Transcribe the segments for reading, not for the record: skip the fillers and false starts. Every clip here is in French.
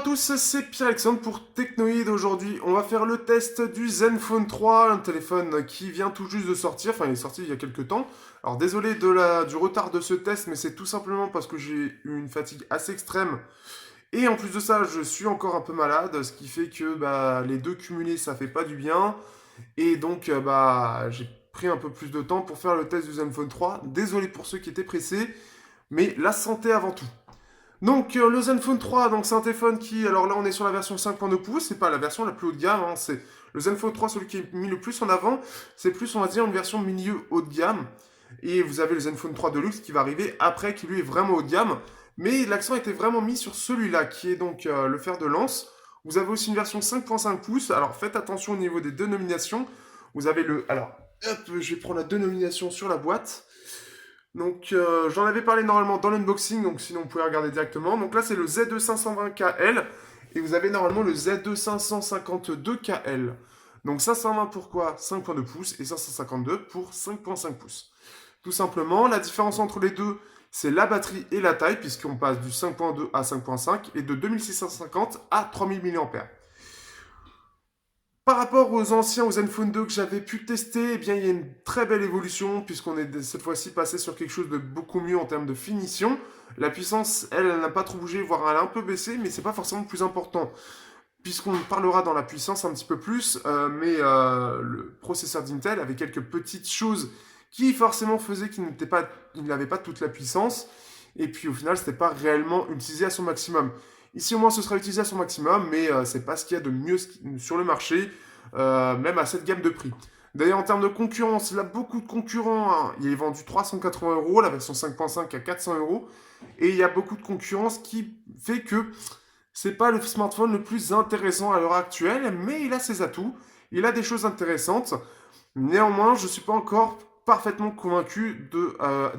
à tous, c'est Pierre-Alexandre pour Technoïd. Aujourd'hui, on va faire le test du Zenfone 3, un téléphone qui vient tout juste de sortir, enfin il est sorti il y a quelques temps. Alors désolé du retard de ce test, mais c'est tout simplement parce que j'ai eu une fatigue assez extrême. Et en plus de ça, je suis encore un peu malade, ce qui fait que les deux cumulés, ça fait pas du bien. Et donc, j'ai pris un peu plus de temps pour faire le test du Zenfone 3. Désolé pour ceux qui étaient pressés, mais la santé avant tout. Donc le Zenfone 3, donc c'est un téléphone qui, alors là on est sur la version 5.2 pouces, c'est pas la version la plus haut de gamme, hein, c'est le Zenfone 3, celui qui est mis le plus en avant, c'est plus on va dire une version milieu haut de gamme. Et vous avez le Zenfone 3 Deluxe qui va arriver après, qui lui est vraiment haut de gamme. Mais l'accent était vraiment mis sur celui-là, qui est donc le fer de lance. Vous avez aussi une version 5.5 pouces, alors faites attention au niveau des dénominations. Vous avez le... Alors, hop, je vais prendre la dénomination sur la boîte. Donc, j'en avais parlé normalement dans l'unboxing, donc sinon vous pouvez regarder directement. Donc là, c'est le Z2 520KL et vous avez normalement le Z2 552KL. Donc 520 pour quoi 5.2 pouces et 552 pour 5.5 pouces. Tout simplement, la différence entre les deux, c'est la batterie et la taille, puisqu'on passe du 5.2 à 5.5 et de 2650 à 3000 mAh. Par rapport aux anciens, aux Zenfone 2 que j'avais pu tester, eh bien, il y a une très belle évolution, puisqu'on est cette fois-ci passé sur quelque chose de beaucoup mieux en termes de finition. La puissance, elle n'a pas trop bougé, voire elle a un peu baissé, mais c'est pas forcément le plus important, puisqu'on parlera dans la puissance un petit peu plus, le processeur d'Intel avait quelques petites choses qui forcément faisaient qu'il n'avait pas toute la puissance, et puis au final, c'était pas réellement utilisé à son maximum. Ici, au moins, ce sera utilisé à son maximum, mais c'est pas ce qu'il y a de mieux sur le marché, même à cette gamme de prix. D'ailleurs, en termes de concurrence, il a beaucoup de concurrents, hein. Il est vendu 380 euros, la version 5.5 à 400 euros. Et il y a beaucoup de concurrence qui fait que c'est pas le smartphone le plus intéressant à l'heure actuelle, mais il a ses atouts, il a des choses intéressantes. Néanmoins, je ne suis pas encore parfaitement convaincu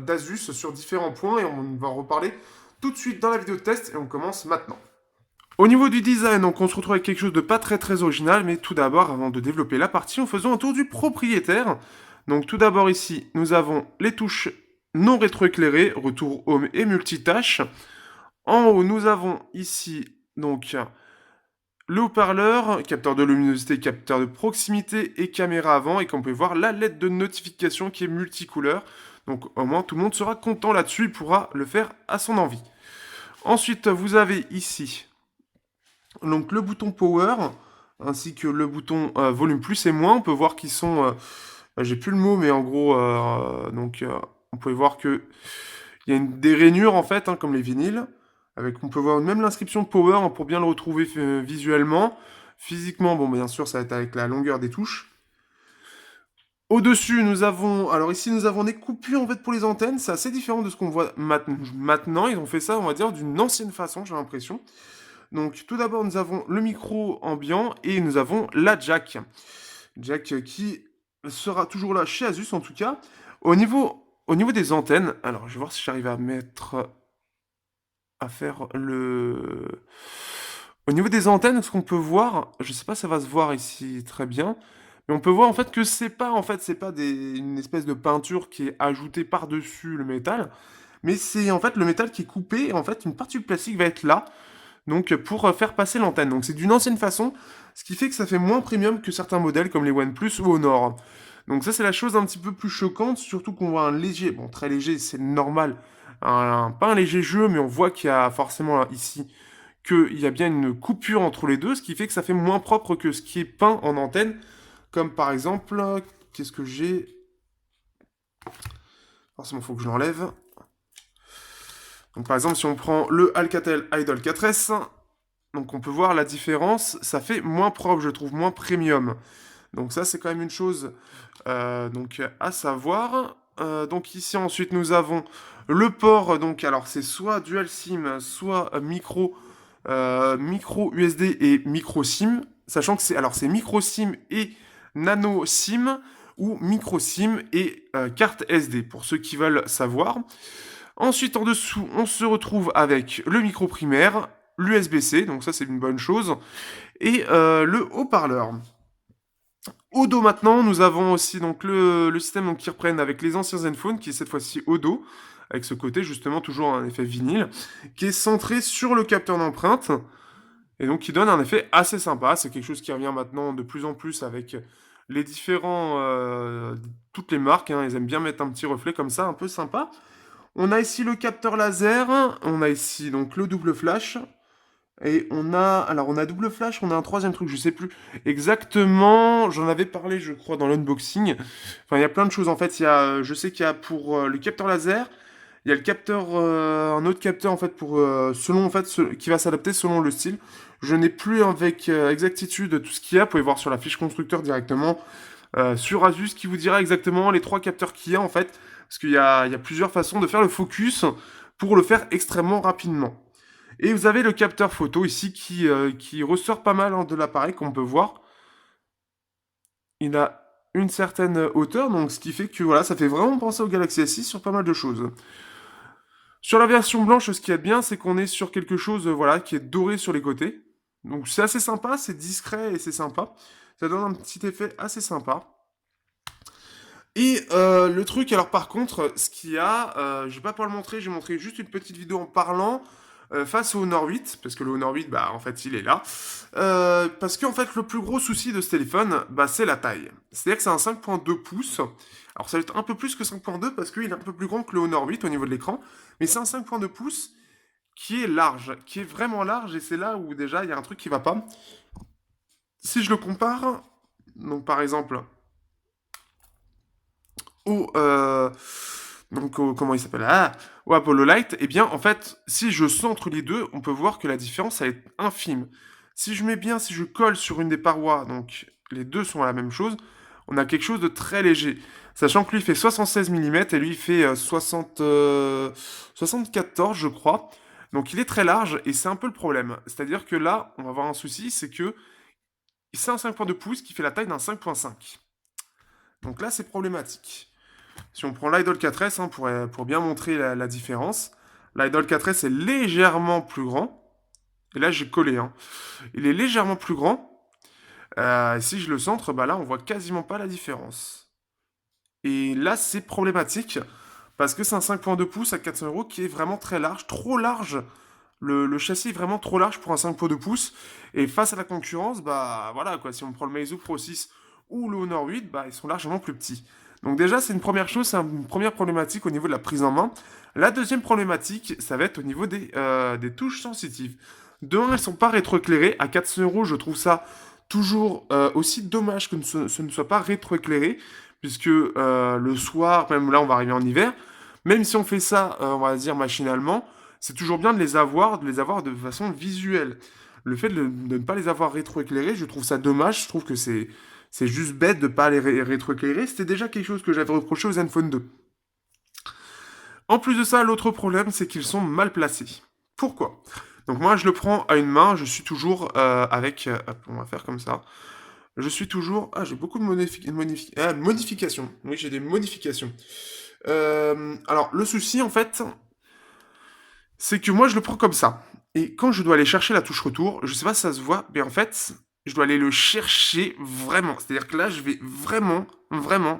d'Asus sur différents points et on va en reparler tout de suite dans la vidéo de test et on commence maintenant. Au niveau du design, donc on se retrouve avec quelque chose de pas très original, mais tout d'abord, avant de développer la partie, en faisant un tour du propriétaire. Donc tout d'abord ici, nous avons les touches non rétroéclairées, retour home et multitâche. En haut, nous avons ici donc le haut-parleur, capteur de luminosité, capteur de proximité et caméra avant, et qu'on peut voir la LED de notification qui est multicouleur. Donc au moins tout le monde sera content là-dessus, il pourra le faire à son envie. Ensuite, vous avez ici donc le bouton Power, ainsi que le bouton Volume plus et moins. On peut voir qu'ils sont... j'ai plus le mot, mais en gros, on peut voir que il y a des rainures en fait, hein, comme les vinyles. On peut voir même l'inscription Power, hein, pour bien le retrouver visuellement. Physiquement, bon, bien sûr, ça va être avec la longueur des touches. Au-dessus, nous avons... Alors ici, nous avons des coupures en fait pour les antennes. C'est assez différent de ce qu'on voit maintenant. Ils ont fait ça, on va dire, d'une ancienne façon, j'ai l'impression. Donc tout d'abord, nous avons le micro ambiant et nous avons la jack. Jack qui sera toujours là chez Asus en tout cas. Au niveau des antennes, alors je vais voir si j'arrive à faire le... Au niveau des antennes, ce qu'on peut voir, je sais pas si ça va se voir ici très bien, mais on peut voir en fait que c'est pas une espèce de peinture qui est ajoutée par-dessus le métal, mais c'est en fait le métal qui est coupé, et en fait une partie du plastique va être là, donc pour faire passer l'antenne. Donc c'est d'une ancienne façon, ce qui fait que ça fait moins premium que certains modèles comme les OnePlus ou Honor. Donc ça c'est la chose un petit peu plus choquante, surtout qu'on voit un léger, bon très léger c'est normal, pas un léger jeu, mais on voit qu'il y a forcément ici qu'il y a bien une coupure entre les deux, ce qui fait que ça fait moins propre que ce qui est peint en antenne, comme par exemple, qu'est-ce que j'ai? Forcément il faut que je l'enlève. Donc par exemple si on prend le Alcatel Idol 4S, donc on peut voir la différence, ça fait moins propre, je trouve, moins premium. Donc ça, c'est quand même une chose à savoir. Donc ici, ensuite, nous avons le port. Donc alors, c'est soit dual SIM, soit micro USB et micro SIM. Sachant que c'est micro SIM et nano SIM ou micro SIM et carte SD, pour ceux qui veulent savoir. Ensuite, en dessous, on se retrouve avec le micro primaire, l'USB-C, donc ça c'est une bonne chose, et le haut-parleur. Au dos maintenant, nous avons aussi donc le système donc, qui reprenne avec les anciens Zenfone, qui est cette fois-ci au dos, avec ce côté justement toujours un effet vinyle, qui est centré sur le capteur d'empreinte. et donc qui donne un effet assez sympa. C'est quelque chose qui revient maintenant de plus en plus avec les différents, toutes les marques, hein, ils aiment bien mettre un petit reflet comme ça, un peu sympa. On a ici le capteur laser, on a ici donc le double flash, et on a double flash, on a un troisième truc, je sais plus exactement, j'en avais parlé je crois dans l'unboxing. Enfin il y a plein de choses en fait, je sais qu'il y a pour le capteur laser, il y a le capteur, un autre capteur en fait pour selon en fait qui va s'adapter selon le style. Je n'ai plus avec exactitude tout ce qu'il y a. Vous pouvez voir sur la fiche constructeur directement sur Asus qui vous dira exactement les trois capteurs qu'il y a en fait, parce qu'il y a plusieurs façons de faire le focus pour le faire extrêmement rapidement. Et vous avez le capteur photo ici qui ressort pas mal hein, de l'appareil, comme on peut voir. Il a une certaine hauteur, donc ce qui fait que voilà, ça fait vraiment penser au Galaxy S6 sur pas mal de choses. Sur la version blanche, ce qui est bien, c'est qu'on est sur quelque chose voilà, qui est doré sur les côtés. Donc c'est assez sympa, c'est discret et c'est sympa. Ça donne un petit effet assez sympa. Et le truc, alors par contre, ce qu'il y a, je vais pas pouvoir le montrer, je vais montrer juste une petite vidéo en parlant face au Honor 8, parce que le Honor 8, bah en fait, il est là. Parce qu'en fait, le plus gros souci de ce téléphone, bah c'est la taille. C'est-à-dire que c'est un 5.2 pouces. Alors ça va être un peu plus que 5.2 parce qu'il est un peu plus grand que le Honor 8 au niveau de l'écran, mais c'est un 5.2 pouces qui est large, qui est vraiment large, et c'est là où déjà il y a un truc qui va pas. Si je le compare, donc par exemple au, comment il s'appelle? Ah, au Apollo Light, eh bien, en fait, si je centre les deux, on peut voir que la différence, elle est infime. Si je mets bien, si je colle sur une des parois, donc les deux sont à la même chose, on a quelque chose de très léger. Sachant que lui il fait 76 mm et lui il fait 74, je crois. Donc il est très large et c'est un peu le problème. C'est-à-dire que là, on va avoir un souci, c'est que c'est un 5.2 pouces qui fait la taille d'un 5.5. Donc là, c'est problématique. Si on prend l'Idol 4S hein, pour bien montrer la différence, l'Idol 4S est légèrement plus grand. Et là, j'ai collé. Hein. Il est légèrement plus grand. Si je le centre, bah là, on voit quasiment pas la différence. Et là, c'est problématique parce que c'est un 5.2 pouces à 400 euros qui est vraiment très large, trop large. Le châssis est vraiment trop large pour un 5.2 pouces. Et face à la concurrence, bah voilà quoi. Si on prend le Meizu Pro 6 ou le Honor 8, bah ils sont largement plus petits. Donc déjà, c'est une première chose, c'est une première problématique au niveau de la prise en main. La deuxième problématique, ça va être au niveau des touches sensitives. De un, elles sont pas rétroéclairées. À 400 euros, je trouve ça toujours aussi dommage que ce ne soit pas rétroéclairé, puisque le soir, même là, on va arriver en hiver, même si on fait ça, on va dire machinalement, c'est toujours bien de les avoir de façon visuelle. Le fait de ne pas les avoir rétroéclairés, je trouve ça dommage. Je trouve que c'est juste bête de ne pas les rétroéclairer. C'était déjà quelque chose que j'avais reproché aux Zenfone 2. En plus de ça, l'autre problème, c'est qu'ils sont mal placés. Pourquoi? Donc moi, je le prends à une main, je suis toujours avec... hop, on va faire comme ça. Je suis toujours... Ah, j'ai beaucoup de modifications. Oui, j'ai des modifications. Alors, le souci, en fait, c'est que moi, je le prends comme ça. Et quand je dois aller chercher la touche retour, je sais pas si ça se voit, mais en fait, je dois aller le chercher vraiment. C'est-à-dire que là, je vais vraiment, vraiment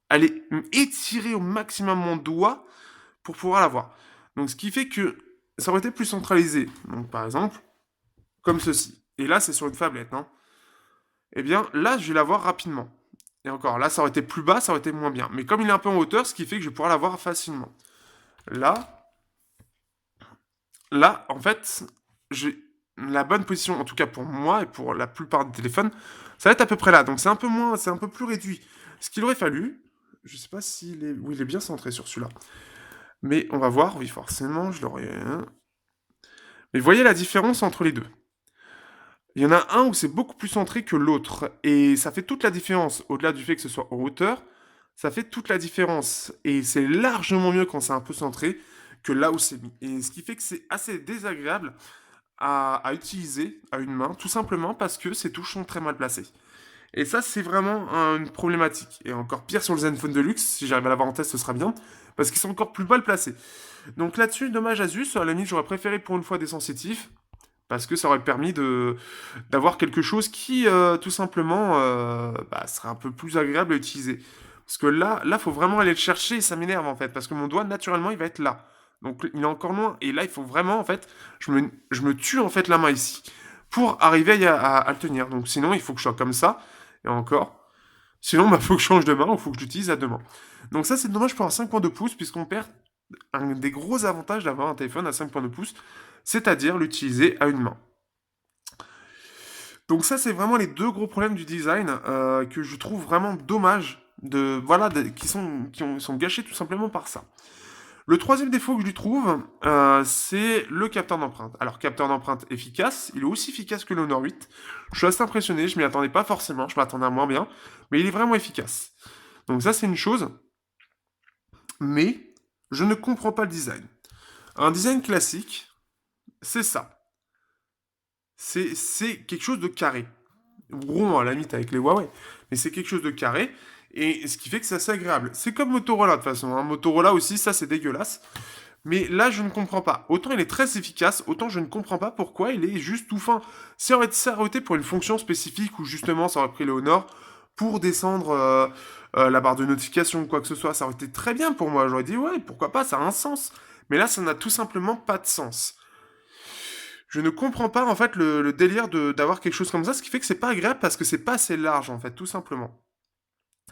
aller étirer au maximum mon doigt pour pouvoir l'avoir. Donc, ce qui fait que ça aurait été plus centralisé. Donc, par exemple, comme ceci. Et là, c'est sur une tablette. Hein. Eh bien, là, je vais l'avoir rapidement. Et encore, là, ça aurait été plus bas, ça aurait été moins bien. Mais comme il est un peu en hauteur, ce qui fait que je vais pouvoir l'avoir facilement. Là, Là, en fait, j'ai la bonne position, en tout cas pour moi et pour la plupart des téléphones, ça va être à peu près là. Donc c'est un peu moins, c'est un peu plus réduit. Ce qu'il aurait fallu, je sais pas s'il est, oui, il est bien centré sur celui-là. Mais on va voir, oui, forcément, je l'aurais. Hein. Mais voyez la différence entre les deux. Il y en a un où c'est beaucoup plus centré que l'autre. Et ça fait toute la différence. Au-delà du fait que ce soit en hauteur, ça fait toute la différence. Et c'est largement mieux quand c'est un peu centré que là où c'est mis. Et ce qui fait que c'est assez désagréable à utiliser à une main, tout simplement parce que ces touches sont très mal placées. Et ça, c'est vraiment une problématique. Et encore pire sur le Zenfone Deluxe, si j'arrive à l'avoir en test, ce sera bien, parce qu'ils sont encore plus mal placés. Donc là-dessus, dommage Asus, à la limite, j'aurais préféré pour une fois des sensitifs, parce que ça aurait permis d'avoir quelque chose qui, tout simplement, serait un peu plus agréable à utiliser. Parce que là, faut vraiment aller le chercher et ça m'énerve en fait, parce que mon doigt, naturellement, il va être là. Donc il est encore loin. Et là, il faut vraiment, en fait, je me tue en fait la main ici pour arriver à le tenir. Donc sinon, il faut que je sois comme ça, et encore. Sinon, bah, faut que je change de main ou faut que j'utilise à deux mains. Donc ça, c'est dommage pour un 5.2 pouces, puisqu'on perd un des gros avantages d'avoir un téléphone à 5.2 pouces, c'est-à-dire l'utiliser à une main. Donc ça, c'est vraiment les deux gros problèmes du design que je trouve vraiment dommage qui sont gâchés tout simplement par ça. Le troisième défaut que je lui trouve, c'est le capteur d'empreinte. Alors, capteur d'empreinte efficace, il est aussi efficace que l'Honor 8. Je suis assez impressionné, je m'y attendais pas forcément, je m'attendais à moins bien, mais il est vraiment efficace. Donc ça, c'est une chose, mais je ne comprends pas le design. Un design classique, c'est ça. C'est quelque chose de carré. Rond à la limite avec les Huawei, mais c'est quelque chose de carré, et ce qui fait que c'est assez agréable. C'est comme Motorola de toute façon, hein. Motorola aussi, ça c'est dégueulasse. Mais là, je ne comprends pas. Autant il est très efficace, autant je ne comprends pas pourquoi il est juste tout fin. Si ça aurait été pour une fonction spécifique ou justement ça aurait pris le Honor pour descendre la barre de notification ou quoi que ce soit, ça aurait été très bien pour moi. J'aurais dit ouais, pourquoi pas, ça a un sens. Mais là, ça n'a tout simplement pas de sens. Je ne comprends pas en fait le délire d'avoir quelque chose comme ça, ce qui fait que c'est pas agréable parce que c'est pas assez large en fait, tout simplement.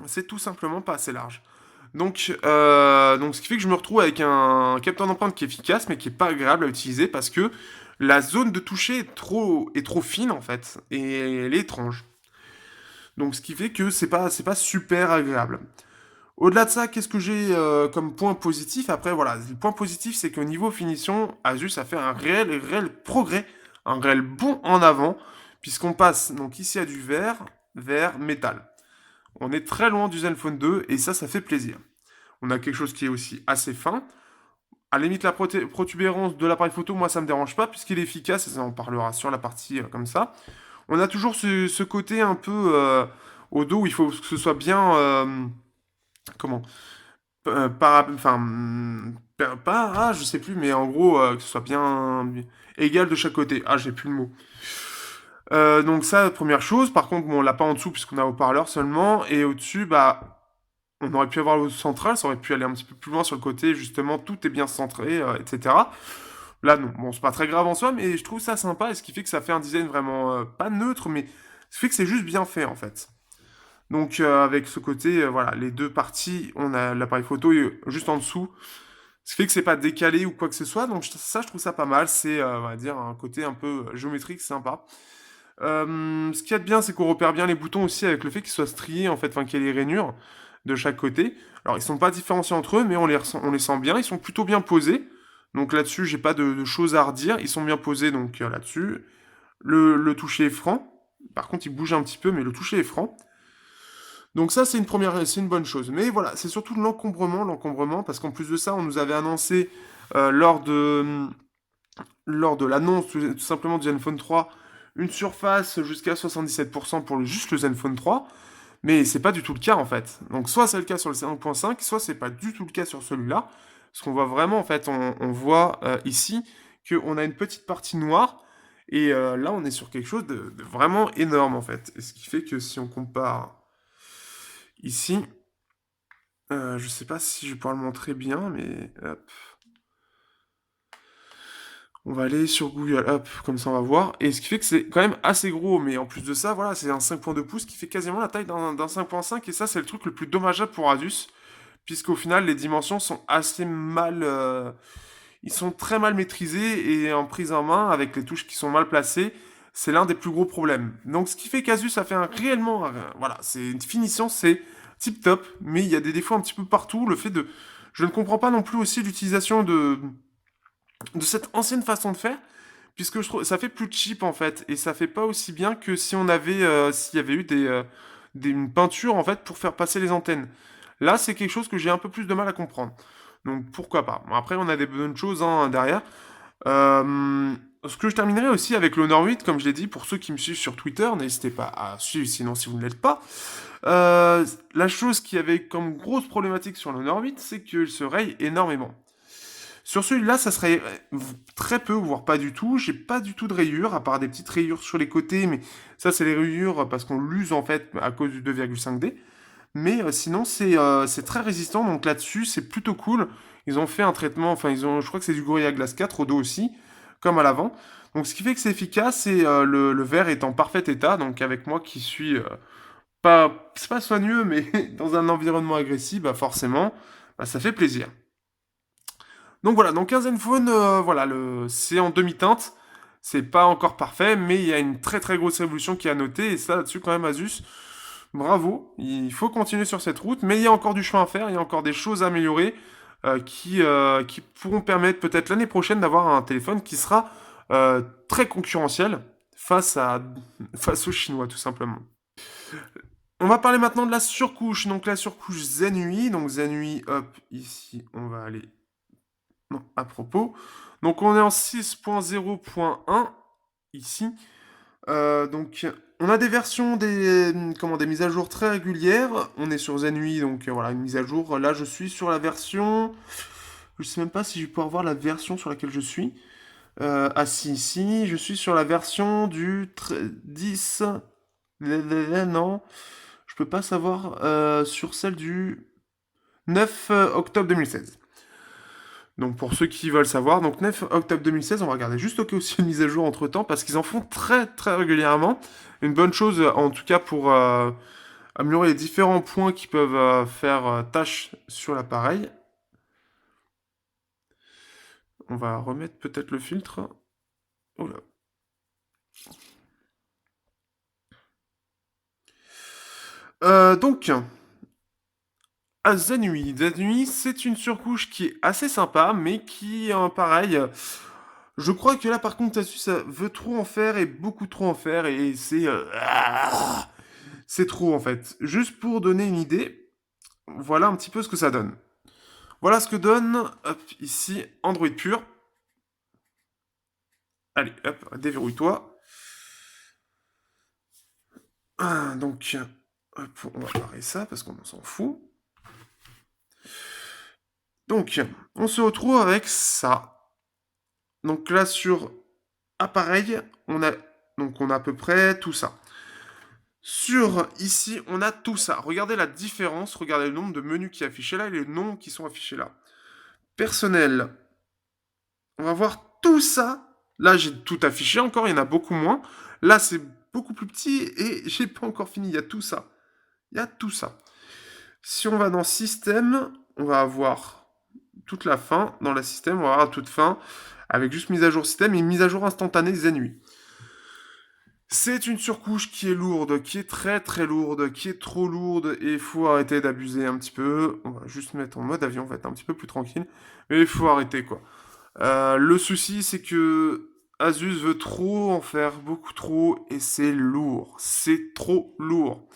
C'est tout simplement pas assez large. Donc, ce qui fait que je me retrouve avec un capteur d'empreinte qui est efficace, mais qui est pas agréable à utiliser parce que la zone de toucher est trop fine en fait, et elle est étrange. Donc, ce qui fait que c'est pas super agréable. Au-delà de ça, qu'est-ce que j'ai comme point positif? Après, voilà, le point positif, c'est qu'au niveau finition, Asus a fait un réel progrès, un réel bond en avant, puisqu'on passe donc ici à du vert vers métal. On est très loin du Zenfone 2 et ça fait plaisir. On a quelque chose qui est aussi assez fin. À la limite, la protubérance de l'appareil photo, moi, ça me dérange pas puisqu'il est efficace et ça en parlera sur la partie comme ça. On a toujours ce côté un peu au dos où il faut que ce soit bien, comment, enfin, pas, je sais plus, mais en gros, que ce soit bien égal de chaque côté. Ah, j'ai plus le mot. Donc ça, première chose. Par contre, bon, on l'a pas en dessous puisqu'on a haut-parleur seulement. Et au-dessus, bah, on aurait pu avoir le central, ça aurait pu aller un petit peu plus loin sur le côté, justement, tout est bien centré, etc. Là, non. Bon, c'est pas très grave en soi, mais je trouve ça sympa, et ce qui fait que ça fait un design vraiment pas neutre, mais ce qui fait que c'est juste bien fait, en fait. Donc, avec ce côté, voilà, les deux parties, on a l'appareil photo juste en dessous, ce qui fait que c'est pas décalé ou quoi que ce soit, donc ça, je trouve ça pas mal, c'est, on va dire, un côté un peu géométrique, sympa. Ce qu'il y a de bien, c'est qu'on repère bien les boutons aussi avec le fait qu'ils soient striés, en fait, enfin qu'il y ait les rainures de chaque côté. Alors, ils sont pas différenciés entre eux, mais on les sent bien, ils sont plutôt bien posés. Donc là-dessus, j'ai pas de choses à redire, ils sont bien posés, donc là-dessus. Le toucher est franc. Par contre, il bouge un petit peu, mais le toucher est franc. Donc ça, c'est une bonne chose. Mais voilà, c'est surtout l'encombrement, parce qu'en plus de ça, on nous avait annoncé lors de l'annonce tout simplement du Zenfone 3 une surface jusqu'à 77% pour juste le Zenfone 3, mais c'est pas du tout le cas en fait. Donc soit c'est le cas sur le 5.5, soit c'est pas du tout le cas sur celui-là, parce qu'on voit vraiment en fait, on voit ici qu'on a une petite partie noire, et là on est sur quelque chose de vraiment énorme en fait. Et ce qui fait que si on compare ici, je sais pas si je vais pouvoir le montrer bien, mais hop. On va aller sur Google, hop, comme ça on va voir. Et ce qui fait que c'est quand même assez gros, mais en plus de ça, voilà, c'est un 5.2 pouces qui fait quasiment la taille d'un 5.5, et ça c'est le truc le plus dommageable pour Asus, puisqu'au final les dimensions sont assez mal... ils sont très mal maîtrisés, et en prise en main, avec les touches qui sont mal placées, c'est l'un des plus gros problèmes. Donc ce qui fait qu'Asus a fait voilà, c'est une finition, c'est tip top, mais il y a des défauts un petit peu partout, le fait de... Je ne comprends pas non plus aussi l'utilisation de cette ancienne façon de faire, puisque je trouve ça fait plus cheap en fait, et ça fait pas aussi bien que si s'il y avait eu une peinture en fait pour faire passer les antennes. Là, c'est quelque chose que j'ai un peu plus de mal à comprendre. Donc pourquoi pas. Bon, après, on a des bonnes choses hein, derrière. Ce que je terminerai aussi avec l'Honor 8, comme je l'ai dit, pour ceux qui me suivent sur Twitter, n'hésitez pas à suivre, sinon si vous ne l'êtes pas. La chose qui avait comme grosse problématique sur l'Honor 8, c'est qu'il se raye énormément. Sur celui-là, ça serait très peu, voire pas du tout. J'ai pas du tout de rayures, à part des petites rayures sur les côtés, mais ça, c'est les rayures parce qu'on l'use en fait à cause du 2,5D. Mais sinon, c'est très résistant, donc là-dessus, c'est plutôt cool. Ils ont fait un traitement, enfin, je crois que c'est du Gorilla Glass 4 au dos aussi, comme à l'avant. Donc ce qui fait que c'est efficace et le verre est en parfait état. Donc avec moi qui suis c'est pas soigneux, mais dans un environnement agressif, bah forcément, bah, ça fait plaisir. Donc voilà, donc un Zenfone, voilà, c'est en demi-teinte. C'est pas encore parfait, mais il y a une très très grosse évolution qui est à noter. Et ça, là-dessus, quand même, Asus, bravo. Il faut continuer sur cette route, mais il y a encore du chemin à faire, il y a encore des choses à améliorer qui pourront permettre peut-être l'année prochaine d'avoir un téléphone qui sera très concurrentiel face face aux Chinois, tout simplement. On va parler maintenant de la surcouche. Donc la surcouche Zen UI. Donc Zen UI, hop, ici, on va aller non, à propos. Donc on est en 6.0.1 ici. Donc on a des versions des mises à jour très régulières. On est sur Zen UI, donc voilà, une mise à jour. Là, je suis sur la version. Je sais même pas si je vais pouvoir voir la version sur laquelle je suis. Ah si, si, je suis sur la version du 10. Non, je peux pas savoir sur celle du 9 octobre 2016. Donc pour ceux qui veulent savoir, donc 9 octobre 2016, on va regarder juste au cas où c'est une mise à jour entre temps, parce qu'ils en font très très régulièrement. Une bonne chose en tout cas pour améliorer les différents points qui peuvent faire tâche sur l'appareil. On va remettre peut-être le filtre. Oh là. Donc, à Zenui. Zenui, c'est une surcouche qui est assez sympa, mais qui, pareil, je crois que là, par contre, Asus veut trop en faire et beaucoup trop en faire, et c'est trop en fait. Juste pour donner une idée, voilà un petit peu ce que ça donne. Voilà ce que donne, hop, ici, Android pur. Allez, hop, déverrouille-toi. Donc, hop, on va barrer ça parce qu'on s'en fout. Donc, on se retrouve avec ça. Donc là, sur appareil, on a à peu près tout ça. Sur ici, on a tout ça. Regardez la différence, regardez le nombre de menus qui est affiché là et les noms qui sont affichés là. Personnel, on va voir tout ça. Là, j'ai tout affiché encore, il y en a beaucoup moins. Là, c'est beaucoup plus petit et j'ai pas encore fini. Il y a tout ça. Il y a tout ça. Si on va dans système, on va avoir toute la fin. Dans la système, on va avoir toute fin avec juste mise à jour système et mise à jour instantanée Zenui. C'est une surcouche qui est lourde, qui est très très lourde, qui est trop lourde et il faut arrêter d'abuser un petit peu. On va juste mettre en mode avion, on va être un petit peu plus tranquille. Mais il faut arrêter quoi. Le souci c'est que Asus veut trop en faire, beaucoup trop, et c'est lourd. C'est trop lourd.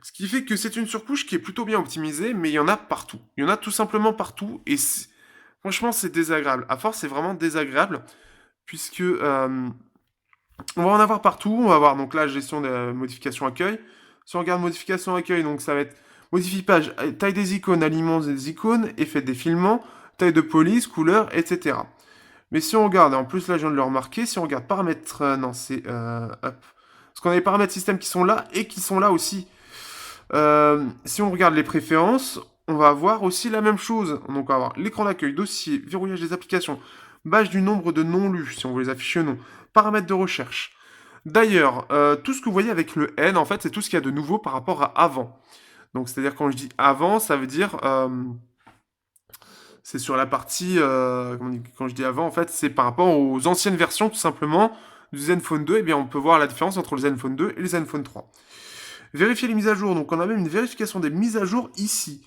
Ce qui fait que c'est une surcouche qui est plutôt bien optimisée, mais il y en a partout. Il y en a tout simplement partout, et franchement c'est désagréable. À force c'est vraiment désagréable, puisque on va en avoir partout. On va voir donc là gestion de modification accueil. Si on regarde modification accueil, donc ça va être modifie page, taille des icônes, alignement des icônes, effet de défilement, taille de police, couleur, etc. Mais si on regarde, en plus là je viens de le remarquer, si on regarde paramètres, non c'est hop. Parce qu'on a les paramètres système qui sont là et qui sont là aussi. Si on regarde les préférences, on va avoir aussi la même chose. Donc on va avoir l'écran d'accueil, dossier, verrouillage des applications, base du nombre de non lus, si on veut les afficher ou non, paramètres de recherche. D'ailleurs, tout ce que vous voyez avec le N, en fait, c'est tout ce qu'il y a de nouveau par rapport à avant. Donc c'est-à-dire quand je dis avant, ça veut dire c'est sur la partie quand je dis avant, en fait, c'est par rapport aux anciennes versions tout simplement du Zenfone 2. Et bien, on peut voir la différence entre le Zenfone 2 et le Zenfone 3. Vérifier les mises à jour. Donc on a même une vérification des mises à jour ici.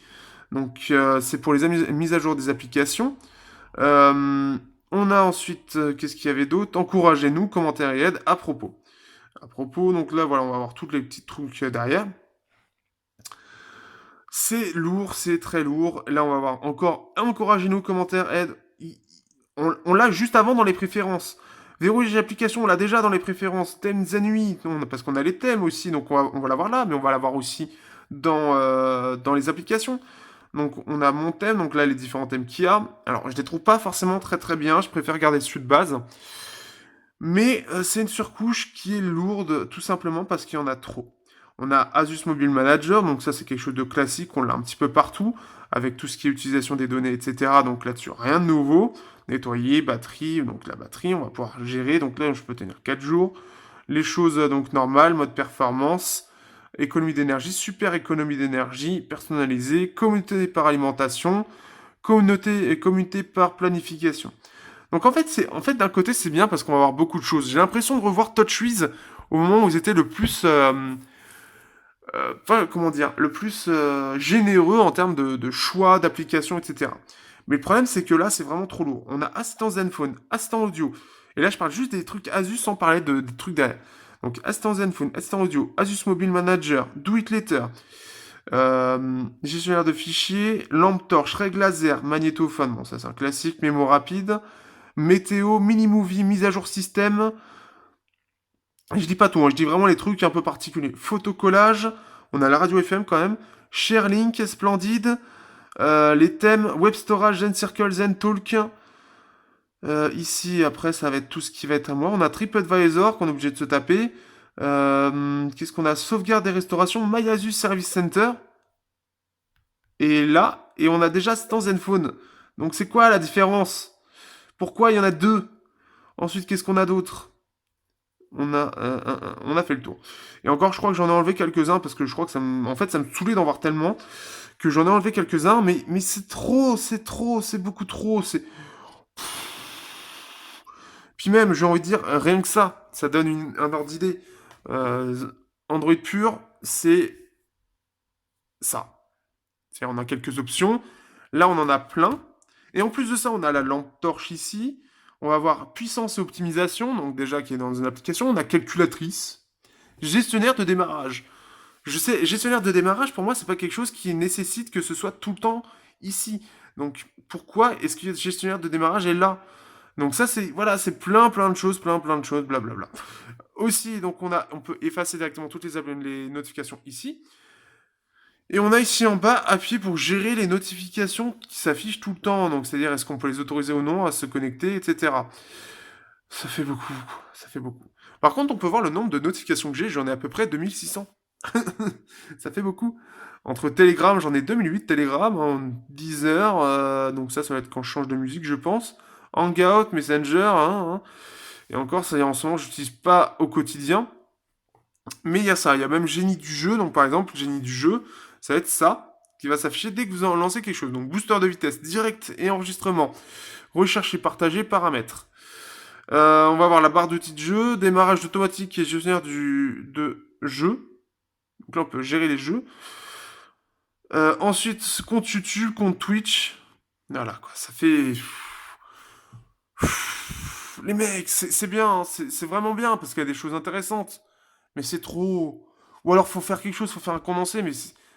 Donc c'est pour les mises à jour des applications. On a ensuite, qu'est-ce qu'il y avait d'autre? Encouragez-nous, commentaires et aides à propos. À propos, donc là voilà, on va avoir tous les petits trucs derrière. C'est lourd, c'est très lourd. Là on va voir encore encouragez-nous, commentaires, aides. On l'a juste avant dans les préférences. Verrouillage d'application, on l'a déjà dans les préférences. Thème Zenui, parce qu'on a les thèmes aussi, donc on va l'avoir là, mais on va l'avoir aussi dans les applications. Donc on a mon thème, donc là les différents thèmes qu'il y a. Alors je les trouve pas forcément très très bien, je préfère garder celui de base. Mais c'est une surcouche qui est lourde tout simplement parce qu'il y en a trop. On a Asus Mobile Manager, donc ça c'est quelque chose de classique, on l'a un petit peu partout, avec tout ce qui est utilisation des données, etc. Donc là-dessus, rien de nouveau. Nettoyer, batterie, donc la batterie, on va pouvoir gérer. Donc là, je peux tenir 4 jours. Les choses donc normales, mode performance, économie d'énergie, super économie d'énergie, personnalisée, communauté par alimentation, communauté par planification. Donc en fait d'un côté c'est bien parce qu'on va avoir beaucoup de choses. J'ai l'impression de revoir TouchWiz au moment où ils étaient le plus enfin, comment dire, le plus généreux en termes de choix, d'applications, etc. Mais le problème, c'est que là, c'est vraiment trop lourd. On a assistant Zenfone, assistant audio. Et là, je parle juste des trucs Asus sans parler des trucs derrière. Donc, assistant Zenfone, assistant audio, Asus Mobile Manager, Do It Later, gestionnaire de fichiers, lampe torche, règle laser, magnétophone, bon, ça c'est un classique, mémo rapide, météo, mini-movie, mise à jour système, je dis pas tout, hein, je dis vraiment les trucs un peu particuliers. Photocollage, on a la radio FM quand même. ShareLink, Splendid. Les thèmes, Web Storage, Zen Circle, Zen Talk. Ici, après, ça va être tout ce qui va être à moi. On a TripAdvisor qu'on est obligé de se taper. Qu'est-ce qu'on a? Sauvegarde et restauration, MyAsus Service Center. Et là, et on a déjà Assistant Zenfone. Donc c'est quoi la différence? Pourquoi il y en a deux? Ensuite, qu'est-ce qu'on a d'autre? On a fait le tour. Et encore, je crois que j'en ai enlevé quelques-uns parce que je crois que en fait, ça me saoulait d'en voir tellement que j'en ai enlevé quelques-uns, mais c'est trop, c'est beaucoup trop, Puis même, j'ai envie de dire, rien que ça donne un ordre d'idée. Android pur, c'est ça. C'est-à-dire, on a quelques options. Là, on en a plein. Et en plus de ça, on a la lampe torche ici. On va avoir puissance et optimisation, donc déjà qui est dans une application. On a calculatrice, gestionnaire de démarrage. Je sais, gestionnaire de démarrage, pour moi, c'est pas quelque chose qui nécessite que ce soit tout le temps ici. Donc, pourquoi est-ce que le gestionnaire de démarrage est là? Donc ça, c'est voilà, c'est plein de choses, plein de choses, blablabla. Aussi, donc on peut effacer directement toutes les notifications ici. Et on a ici en bas appuyé pour gérer les notifications qui s'affichent tout le temps. Donc c'est-à-dire est-ce qu'on peut les autoriser ou non à se connecter, etc. Ça fait beaucoup, ça fait beaucoup. Par contre, on peut voir le nombre de notifications que j'ai. J'en ai à peu près 2600. Ça fait beaucoup. Entre Telegram, j'en ai 2008 Telegram, en 10 heures, donc ça va être quand je change de musique, je pense. Hangout, Messenger, hein. Et encore, ça y est, en ce moment, je n'utilise pas au quotidien. Mais il y a ça, il y a même Génie du jeu, donc par exemple, Génie du jeu, ça va être ça, qui va s'afficher dès que vous en lancez quelque chose. Donc booster de vitesse, direct et enregistrement. Recherche et partager, paramètres. On va avoir la barre d'outils de jeu, démarrage automatique et gestionnaire de jeu. Donc là, on peut gérer les jeux. Ensuite, compte YouTube, compte Twitch. Voilà, quoi, ça fait... Les mecs, c'est bien, hein, c'est vraiment bien, parce qu'il y a des choses intéressantes. Mais c'est trop... Ou alors, faut faire quelque chose, faut faire un condensé, mais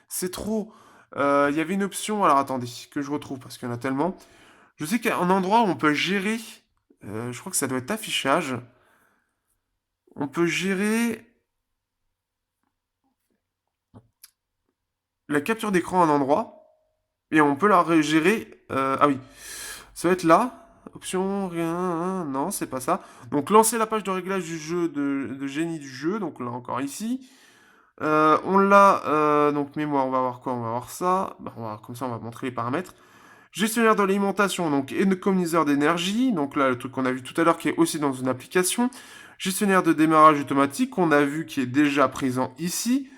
c'est trop. Il y avait une option, alors attendez, que je retrouve, parce qu'il y en a tellement. Je sais qu'il y a un endroit où on peut gérer... je crois que ça doit être affichage. On peut gérer la capture d'écran à un endroit. Et on peut la gérer. Ah oui. Ça va être là. Option, rien. Non, c'est pas ça. Donc lancer la page de réglage du jeu de génie du jeu. Donc là encore ici. On l'a. Donc mémoire, on va voir quoi? On va voir ça. Bah, comme ça, on va montrer les paramètres. Gestionnaire de l'alimentation, donc économiseur d'énergie. Donc là, le truc qu'on a vu tout à l'heure qui est aussi dans une application. Gestionnaire de démarrage automatique qu'on a vu qui est déjà présent ici.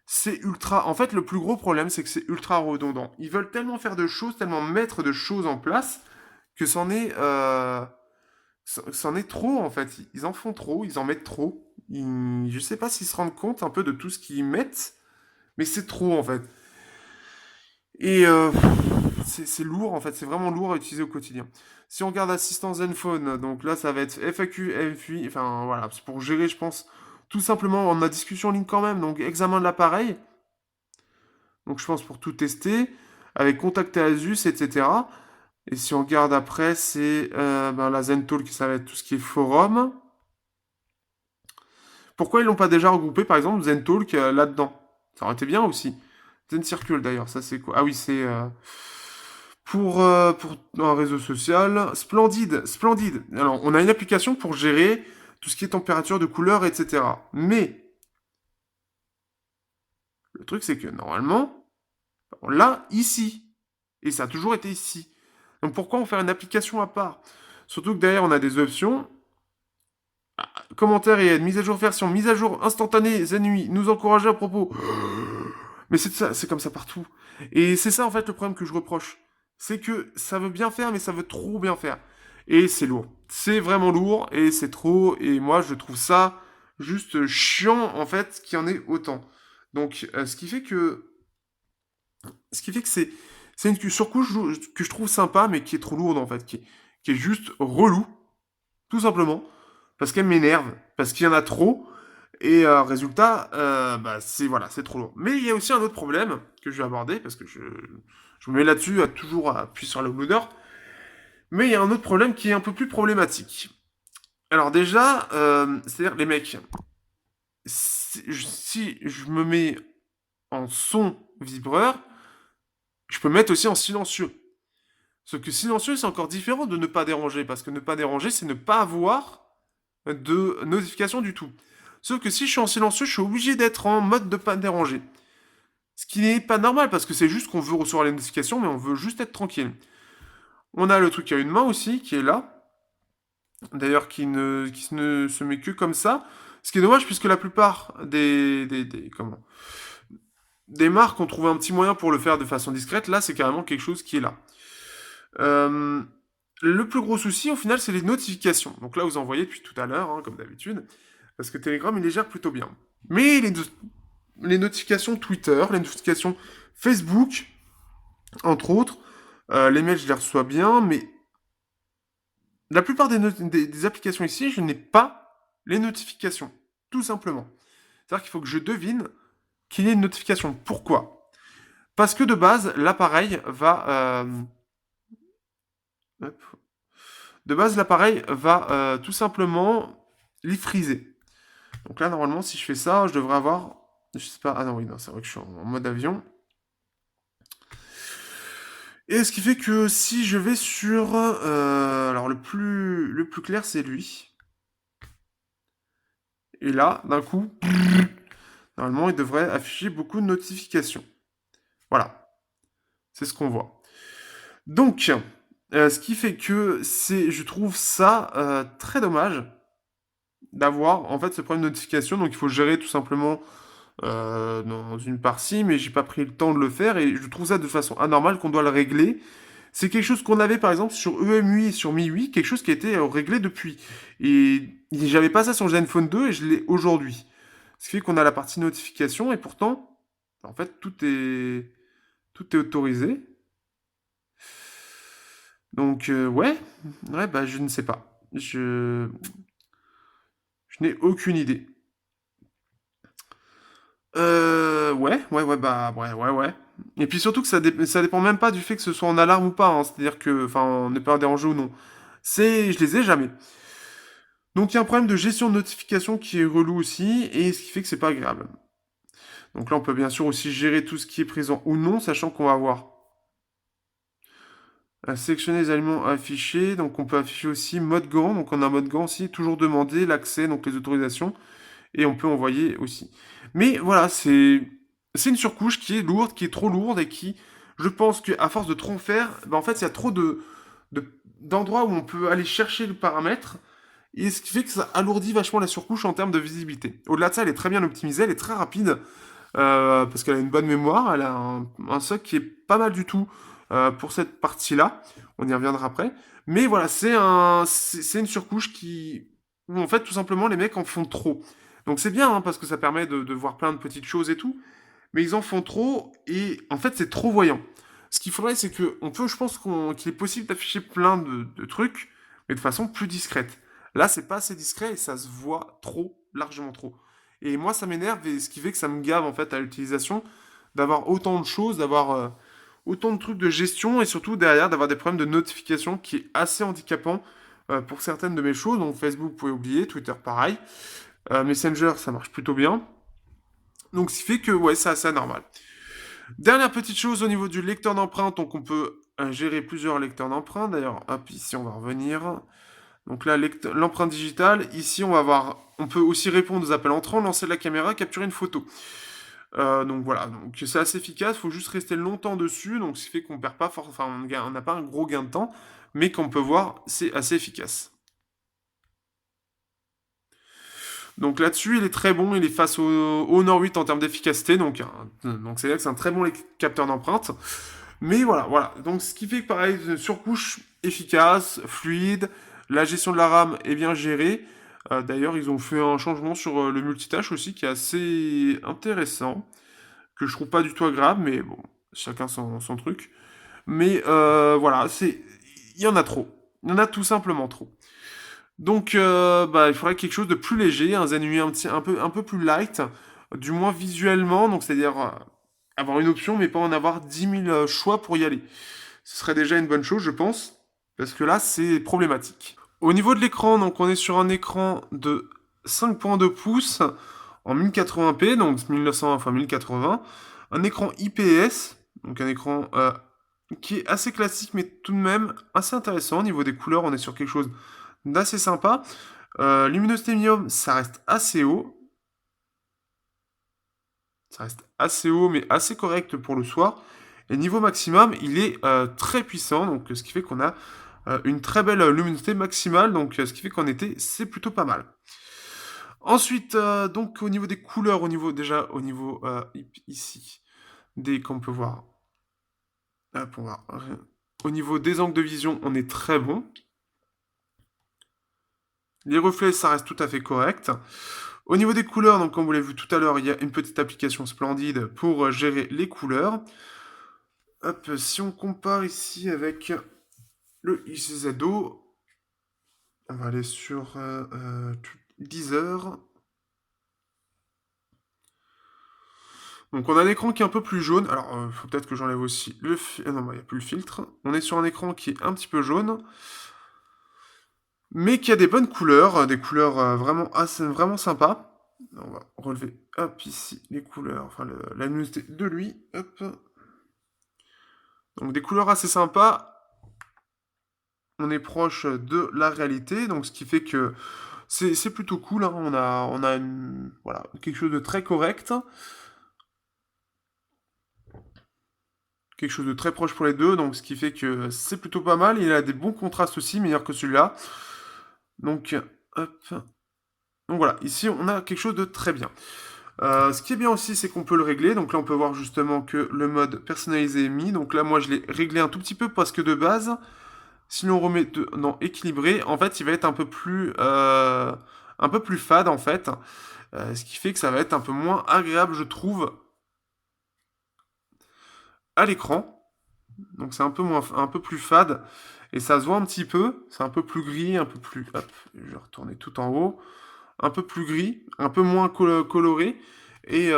C'est ultra. En fait, le plus gros problème, c'est que c'est ultra redondant. Ils veulent tellement faire de choses, tellement mettre de choses en place, que c'en est trop, en fait. Ils en font trop, ils en mettent trop. Je sais pas s'ils se rendent compte un peu de tout ce qu'ils mettent, mais c'est trop, en fait. Et c'est lourd, en fait. C'est vraiment lourd à utiliser au quotidien. Si on regarde assistant Zenfone, donc là, ça va être FAQ, FI, enfin voilà, c'est pour gérer, je pense, tout simplement, on a discussion en ligne quand même, donc examen de l'appareil. Donc je pense pour tout tester, avec Contact Asus, etc. Et si on regarde après, c'est la ZenTalk, ça va être tout ce qui est forum. Pourquoi ils l'ont pas déjà regroupé, par exemple, ZenTalk là-dedans? Ça aurait été bien aussi. ZenCircle d'ailleurs, ça c'est quoi? Ah oui, c'est pour un réseau social. Splendid, Splendid. Alors, on a une application pour gérer tout ce qui est température de couleur, etc. Mais Le truc, c'est que normalement, on l'a ici. Et ça a toujours été ici. Donc pourquoi on fait une application à part? Surtout que derrière, on a des options. Commentaires et aide, mise à jour version, mise à jour instantanée, Zenui, nous encourager à propos. Mais c'est ça, c'est comme ça partout. Et c'est ça en fait le problème que je reproche. C'est que ça veut bien faire, mais ça veut trop bien faire. Et c'est lourd. C'est vraiment lourd et c'est trop. Et moi, je trouve ça juste chiant en fait qu'il y en ait autant. Donc, ce qui fait que c'est une surcouche que je trouve sympa, mais qui est trop lourde en fait, qui est juste relou, tout simplement, parce qu'elle m'énerve, parce qu'il y en a trop, et résultat, bah, c'est voilà, c'est trop lourd. Mais il y a aussi un autre problème que je vais aborder, parce que je me mets là-dessus à toujours appuyer sur le loader, mais il y a un autre problème qui est un peu plus problématique. Alors déjà, c'est-à-dire les mecs, si je me mets en son vibreur, je peux mettre aussi en silencieux. Sauf que silencieux, c'est encore différent de ne pas déranger, parce que ne pas déranger, c'est ne pas avoir de notification du tout. Sauf que si je suis en silencieux, je suis obligé d'être en mode de pas déranger. Ce qui n'est pas normal, parce que c'est juste qu'on veut recevoir les notifications, mais on veut juste être tranquille. On a le truc à une main aussi, qui est là, d'ailleurs qui ne se met que comme ça. Ce qui est dommage, puisque la plupart des marques ont trouvé un petit moyen pour le faire de façon discrète. Là, c'est carrément quelque chose qui est là. Euh, le plus gros souci, au final, c'est les notifications. Donc là, vous en voyez depuis tout à l'heure, hein, comme d'habitude, parce que Telegram, il les gère plutôt bien. Mais les notifications Twitter, les notifications Facebook, entre autres, les mails, je les reçois bien, mais la plupart des applications ici, je n'ai pas les notifications, tout simplement. C'est-à-dire qu'il faut que je devine qu'il y ait une notification. Pourquoi? Parce que de base, l'appareil va... hop. De base, l'appareil va tout simplement les friser. Donc là, normalement, si je fais ça, je devrais avoir... Je sais pas... Ah non, oui, non, c'est vrai que je suis en mode avion. Et ce qui fait que si je vais sur... alors, le plus clair, c'est lui. Et là, d'un coup, normalement, il devrait afficher beaucoup de notifications. Voilà, c'est ce qu'on voit. Donc, ce qui fait que je trouve ça très dommage d'avoir en fait ce problème de notification. Donc, il faut gérer tout simplement dans une partie, mais j'ai pas pris le temps de le faire et je trouve ça de façon anormale qu'on doit le régler. C'est quelque chose qu'on avait par exemple sur EMUI et sur MIUI, quelque chose qui a été réglé depuis. Et j'avais pas ça sur Zenfone 2 et je l'ai aujourd'hui. Ce qui fait qu'on a la partie notification et pourtant, en fait, tout est autorisé. Donc, ouais, bah, je ne sais pas. Je n'ai aucune idée. Ouais, bah, ouais. Et puis surtout que ça dépend même pas du fait que ce soit en alarme ou pas, hein. C'est-à-dire que, enfin, on n'est pas dérangé ou non. Je les ai jamais. Donc il y a un problème de gestion de notification qui est relou aussi, et ce qui fait que c'est pas agréable. Donc là, on peut bien sûr aussi gérer tout ce qui est présent ou non, sachant qu'on va avoir à sélectionner les aliments affichés. Donc on peut afficher aussi mode gant. Donc on a mode gant aussi, toujours demander l'accès, donc les autorisations, et on peut envoyer aussi. Mais voilà, c'est une surcouche qui est lourde, qui est trop lourde et qui, je pense qu'à force de trop en faire, bah, en fait, il y a trop d'endroits où on peut aller chercher le paramètre. Et ce qui fait que ça alourdit vachement la surcouche en termes de visibilité. Au-delà de ça, elle est très bien optimisée, elle est très rapide, parce qu'elle a une bonne mémoire, elle a un socle qui est pas mal du tout pour cette partie-là. On y reviendra après. Mais voilà, c'est une surcouche où en fait, tout simplement, les mecs en font trop. Donc c'est bien, hein, parce que ça permet de voir plein de petites choses et tout, mais ils en font trop, et en fait, c'est trop voyant. Ce qu'il faudrait, c'est que je pense qu'il est possible d'afficher plein de trucs, mais de façon plus discrète. Là, c'est pas assez discret et ça se voit trop, largement trop. Et moi, ça m'énerve et ce qui fait que ça me gave en fait à l'utilisation d'avoir autant de choses, d'avoir autant de trucs de gestion et surtout derrière d'avoir des problèmes de notification qui est assez handicapant pour certaines de mes choses. Donc Facebook, vous pouvez oublier, Twitter, pareil. Messenger, ça marche plutôt bien. Donc, ce qui fait que, ouais, c'est assez normal. Dernière petite chose au niveau du lecteur d'empreintes, donc on peut gérer plusieurs lecteurs d'empreintes. D'ailleurs, hop, ici on va revenir. Donc là, l'empreinte digitale. Ici, on peut aussi répondre aux appels entrants, lancer la caméra, capturer une photo. Donc voilà, donc c'est assez efficace, faut juste rester longtemps dessus, donc ce qui fait qu'on perd pas enfin on n'a pas un gros gain de temps, mais qu'on peut voir, c'est assez efficace. Donc là-dessus, il est très bon, il est face au Honor 8 en termes d'efficacité, donc c'est là que c'est un très bon capteur d'empreinte. Mais voilà. Donc ce qui fait que pareil, une surcouche efficace, fluide, la gestion de la RAM est bien gérée. D'ailleurs, ils ont fait un changement sur le multitâche aussi qui est assez intéressant, que je trouve pas du tout agréable, mais bon, chacun son truc. Mais voilà, il y en a trop. Il y en a tout simplement trop. Donc, bah, il faudrait quelque chose de plus léger, un Zen UI un peu plus light, du moins visuellement, donc c'est-à-dire avoir une option, mais pas en avoir 10 000 choix pour y aller. Ce serait déjà une bonne chose, je pense, parce que là, c'est problématique. Au niveau de l'écran, donc on est sur un écran de 5,2 pouces en 1080p, donc 1900 x 1080, un écran IPS, donc un écran qui est assez classique, mais tout de même assez intéressant. Au niveau des couleurs, on est sur quelque chose d'assez sympa. Luminosité minimum, ça reste assez haut. Ça reste assez haut, mais assez correct pour le soir. Et niveau maximum, il est très puissant, donc ce qui fait qu'on a une très belle luminosité maximale, donc ce qui fait qu'en été, c'est plutôt pas mal. Ensuite, donc au niveau des couleurs, au niveau ici, qu'on peut voir, hop, au niveau des angles de vision, on est très bon. Les reflets, ça reste tout à fait correct. Au niveau des couleurs, donc comme vous l'avez vu tout à l'heure, il y a une petite application Splendid pour gérer les couleurs. Hop, si on compare ici avec le ICZO, on va aller sur Deezer. Donc on a un écran qui est un peu plus jaune. Alors, faut peut-être que j'enlève aussi le non, bah, il n'y a plus le filtre. On est sur un écran qui est un petit peu jaune, mais qui a des bonnes couleurs, des couleurs vraiment sympas. On va relever, hop, ici, les couleurs, enfin la luminosité de lui, hop. Donc des couleurs assez sympas. On est proche de la réalité, donc ce qui fait que c'est plutôt cool, hein. On a voilà, quelque chose de très correct. Quelque chose de très proche pour les deux, donc ce qui fait que c'est plutôt pas mal. Il a des bons contrastes aussi, meilleurs que celui-là. Donc, hop. Donc voilà, ici on a quelque chose de très bien. Ce qui est bien aussi, c'est qu'on peut le régler. Donc là, on peut voir justement que le mode personnalisé est mis. Donc là, moi, je l'ai réglé un tout petit peu parce que de base, si l'on remet dans équilibré, en fait, il va être un peu plus fade en fait. Ce qui fait que ça va être un peu moins agréable, je trouve, à l'écran. Donc c'est un peu plus fade et ça se voit un petit peu. C'est un peu plus gris, un peu plus. Hop, je vais retourner tout en haut. Un peu plus gris, un peu moins coloré. Et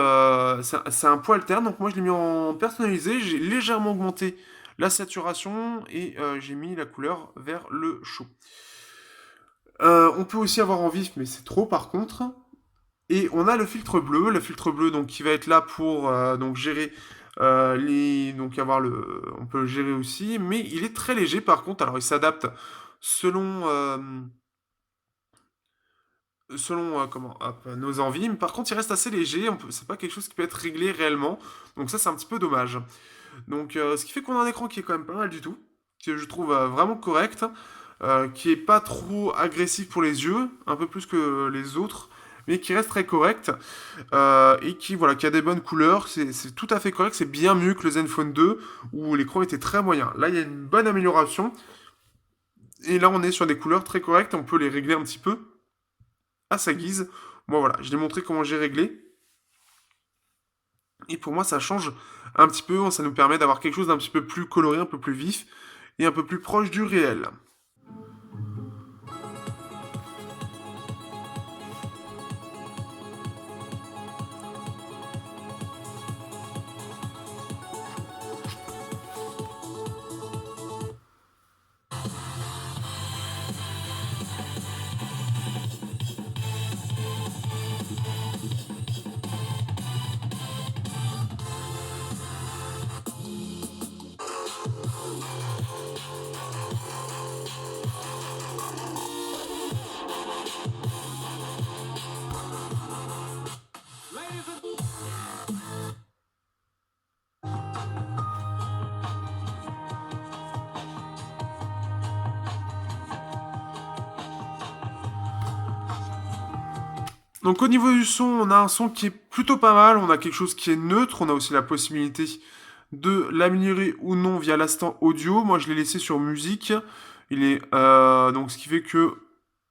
c'est un poil terne. Donc moi je l'ai mis en personnalisé. J'ai légèrement augmenté la saturation et j'ai mis la couleur vers le chaud. On peut aussi avoir en vif, mais c'est trop par contre. Et on a le filtre bleu donc qui va être là pour donc gérer donc on peut le gérer aussi, mais il est très léger par contre. Alors il s'adapte selon comment hop, nos envies, mais par contre il reste assez léger. C'est pas quelque chose qui peut être réglé réellement, donc ça c'est un petit peu dommage. Donc ce qui fait qu'on a un écran qui est quand même pas mal du tout, que je trouve vraiment correct, qui est pas trop agressif pour les yeux, un peu plus que les autres, mais qui reste très correct, et qui a des bonnes couleurs. C'est tout à fait correct, c'est bien mieux que le Zenfone 2, où l'écran était très moyen. Là, il y a une bonne amélioration, et là, on est sur des couleurs très correctes, on peut les régler un petit peu à sa guise. Moi, voilà, je l'ai montré comment j'ai réglé, et pour moi, ça change un petit peu, ça nous permet d'avoir quelque chose d'un petit peu plus coloré, un peu plus vif, et un peu plus proche du réel. Donc au niveau du son, on a un son qui est plutôt pas mal, on a quelque chose qui est neutre, on a aussi la possibilité de l'améliorer ou non via l'instant audio. Moi je l'ai laissé sur musique. Il est donc ce qui fait que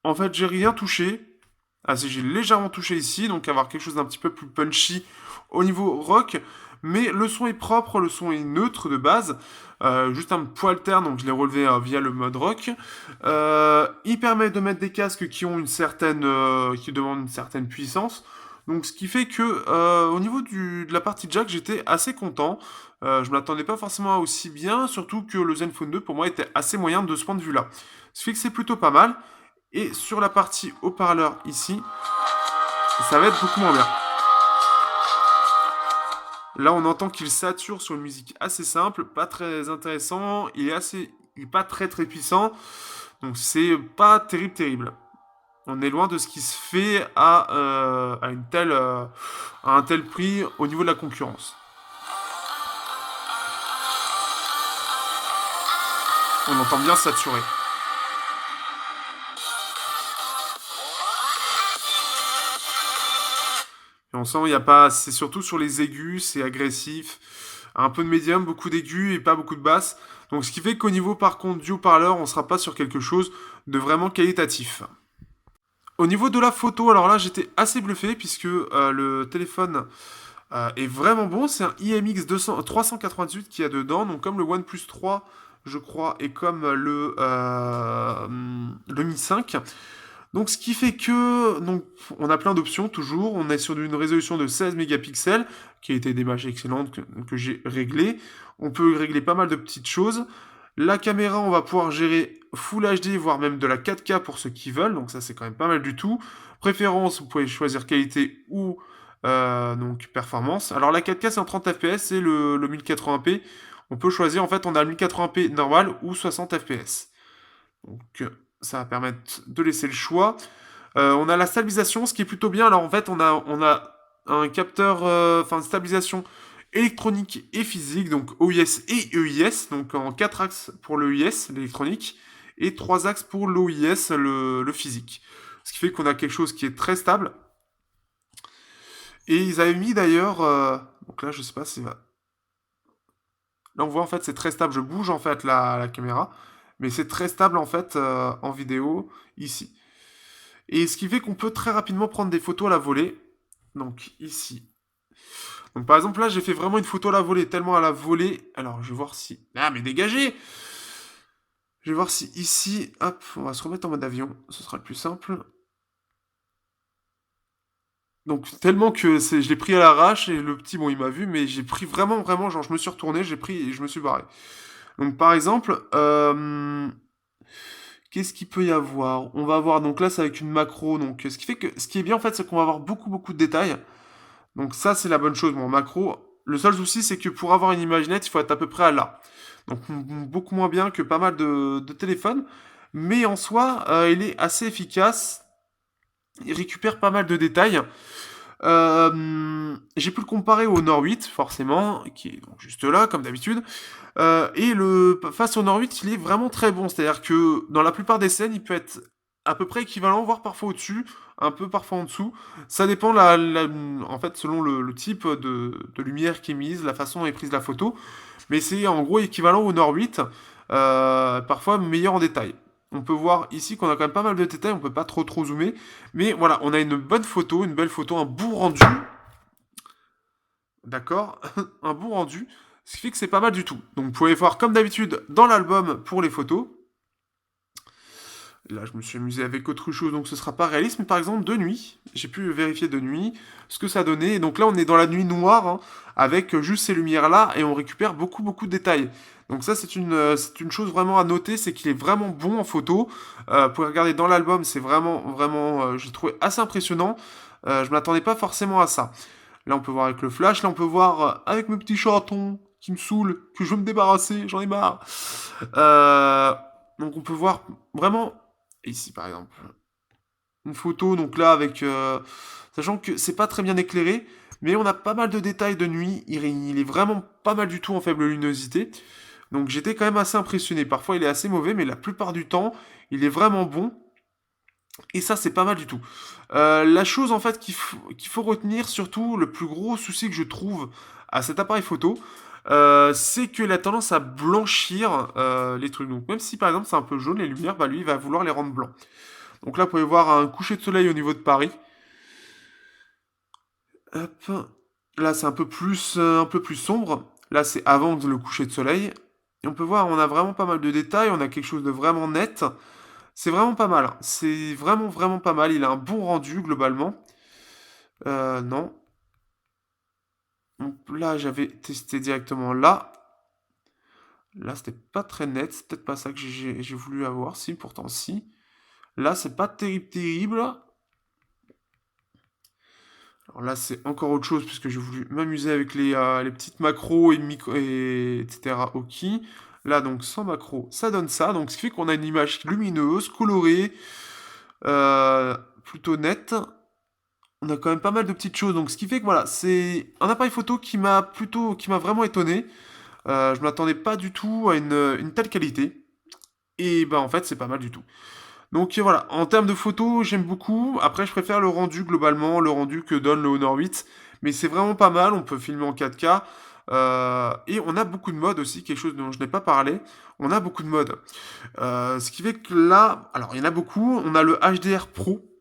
en fait j'ai rien touché. Ah si j'ai légèrement touché ici, donc avoir quelque chose d'un petit peu plus punchy au niveau rock. Mais le son est propre, le son est neutre de base. Juste un poil terne, donc je l'ai relevé via le mode rock. Il permet de mettre des casques qui ont une certaine, qui demandent une certaine puissance. Donc ce qui fait que au niveau de la partie jack, j'étais assez content. Je m'attendais pas forcément à aussi bien, surtout que le Zenfone 2 pour moi était assez moyen de ce point de vue-là. Ce qui fait que c'est plutôt pas mal. Et sur la partie haut-parleur ici, ça va être beaucoup moins bien. Là, on entend qu'il sature sur une musique assez simple, pas très intéressant, il est pas très très puissant, donc c'est pas terrible terrible. On est loin de ce qui se fait à un tel prix au niveau de la concurrence. On entend bien saturé. Et on sent il y a pas, c'est surtout sur les aigus, c'est agressif, un peu de médium, beaucoup d'aigus et pas beaucoup de basses. Donc ce qui fait qu'au niveau par contre du haut-parleur, on sera pas sur quelque chose de vraiment qualitatif. Au niveau de la photo, alors là j'étais assez bluffé puisque le téléphone est vraiment bon. C'est un IMX 398 qu'il y a dedans, donc comme le OnePlus 3 je crois, et comme le Mi 5. Donc ce qui fait que donc, on a plein d'options toujours. On est sur une résolution de 16 mégapixels qui a été d'image excellente que j'ai réglée. On peut régler pas mal de petites choses. La caméra, on va pouvoir gérer Full HD, voire même de la 4K pour ceux qui veulent. Donc ça, c'est quand même pas mal du tout. Préférence, vous pouvez choisir qualité ou donc performance. Alors la 4K, c'est en 30 fps et le 1080p, on peut choisir. En fait, on a le 1080p normal ou 60 fps. Donc ça va permettre de laisser le choix. On a la stabilisation, ce qui est plutôt bien. Alors en fait, on a un capteur, enfin stabilisation électronique et physique, donc OIS et EIS, donc en 4 axes pour le EIS, l'électronique, et 3 axes pour l'OIS, le physique. Ce qui fait qu'on a quelque chose qui est très stable. Et ils avaient mis d'ailleurs, donc là je sais pas si là on voit en fait c'est très stable. Je bouge en fait la caméra, mais c'est très stable en fait en vidéo ici. Et ce qui fait qu'on peut très rapidement prendre des photos à la volée. Donc ici. Donc par exemple là j'ai fait vraiment une photo à la volée, tellement à la volée. Alors je vais voir si... Ah mais dégagez. Je vais voir si ici... Hop, on va se remettre en mode avion. Ce sera le plus simple. Donc tellement que je l'ai pris à l'arrache et le petit bon il m'a vu mais j'ai pris vraiment vraiment genre je me suis retourné, j'ai pris et je me suis barré. Donc par exemple, qu'est-ce qu'il peut y avoir? On va avoir donc là c'est avec une macro donc ce qui fait que ce qui est bien en fait c'est qu'on va avoir beaucoup beaucoup de détails. Donc ça, c'est la bonne chose. Mon macro, le seul souci, c'est que pour avoir une image nette, il faut être à peu près à là. Donc beaucoup moins bien que pas mal de téléphones. Mais en soi, il est assez efficace. Il récupère pas mal de détails. J'ai pu le comparer au Nord 8, forcément, qui est donc juste là, comme d'habitude. Et face au Nord 8, il est vraiment très bon. C'est-à-dire que dans la plupart des scènes, il peut être à peu près équivalent, voire parfois au-dessus, un peu parfois en dessous. Ça dépend, en fait, selon le type de lumière qui est mise, la façon dont est prise la photo. Mais c'est en gros équivalent au Nord 8, parfois meilleur en détail. On peut voir ici qu'on a quand même pas mal de détails, on peut pas trop zoomer. Mais voilà, on a une bonne photo, une belle photo, un beau rendu. D'accord. Un bon rendu. Ce qui fait que c'est pas mal du tout. Donc vous pouvez voir comme d'habitude dans l'album pour les photos. Là, je me suis amusé avec autre chose, donc ce sera pas réaliste, mais par exemple de nuit, j'ai pu vérifier de nuit ce que ça donnait. Et donc là, on est dans la nuit noire, hein, avec juste ces lumières-là, et on récupère beaucoup, beaucoup de détails. Donc ça, c'est une chose vraiment à noter, c'est qu'il est vraiment bon en photo. Vous pouvez regarder dans l'album, c'est vraiment, vraiment, j'ai trouvé assez impressionnant. Je m'attendais pas forcément à ça. Là, on peut voir avec le flash, là, on peut voir avec mes petits chatons qui me saoulent, que je veux me débarrasser, j'en ai marre. Euh, donc on peut voir vraiment ici par exemple une photo donc là avec sachant que c'est pas très bien éclairé mais on a pas mal de détails de nuit, il est vraiment pas mal du tout en faible luminosité. Donc j'étais quand même assez impressionné. Parfois il est assez mauvais mais la plupart du temps il est vraiment bon. Et ça, c'est pas mal du tout. La chose en fait qu'il faut retenir, surtout le plus gros souci que je trouve à cet appareil photo, c'est qu'il a tendance à blanchir les trucs. Donc même si par exemple c'est un peu jaune les lumières, bah lui il va vouloir les rendre blancs. Donc là vous pouvez voir un coucher de soleil au niveau de Paris. Hop. Là c'est un peu plus sombre. Là c'est avant le coucher de soleil. Et on peut voir, on a vraiment pas mal de détails, on a quelque chose de vraiment net. C'est vraiment pas mal, hein. C'est vraiment, vraiment pas mal. Il a un bon rendu globalement. Non. Donc là, j'avais testé directement là. Là, c'était pas très net. C'est peut-être pas ça que j'ai voulu avoir. Si, pourtant, si. Là, c'est pas terrible, terrible. Alors là, c'est encore autre chose puisque j'ai voulu m'amuser avec les petites macros etc. Ok. Là, donc, sans macro, ça donne ça. Donc, ce qui fait qu'on a une image lumineuse, colorée, plutôt nette. On a quand même pas mal de petites choses, donc ce qui fait que voilà, c'est un appareil photo qui m'a vraiment étonné. Je m'attendais pas du tout à une telle qualité. Et ben en fait, c'est pas mal du tout. Donc voilà, en termes de photos, j'aime beaucoup. Après, je préfère le rendu globalement, le rendu que donne le Honor 8. Mais c'est vraiment pas mal, on peut filmer en 4K. Et on a beaucoup de modes aussi, quelque chose dont je n'ai pas parlé. On a beaucoup de modes. Ce qui fait que là, alors il y en a beaucoup. On a le HDR Pro.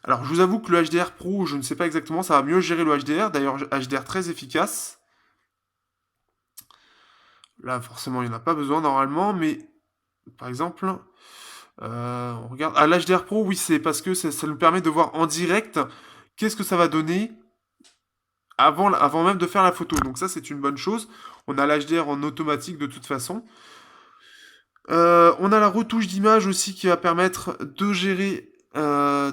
Alors, je vous avoue que le HDR Pro, je ne sais pas exactement, ça va mieux gérer le HDR. D'ailleurs, HDR très efficace. Là, forcément, il n'y en a pas besoin normalement, mais par exemple, on regarde. Ah, l'HDR Pro, oui, c'est parce que ça nous permet de voir en direct qu'est-ce que ça va donner avant même de faire la photo. Donc, ça, c'est une bonne chose. On a l'HDR en automatique de toute façon. On a la retouche d'image aussi qui va permettre de gérer.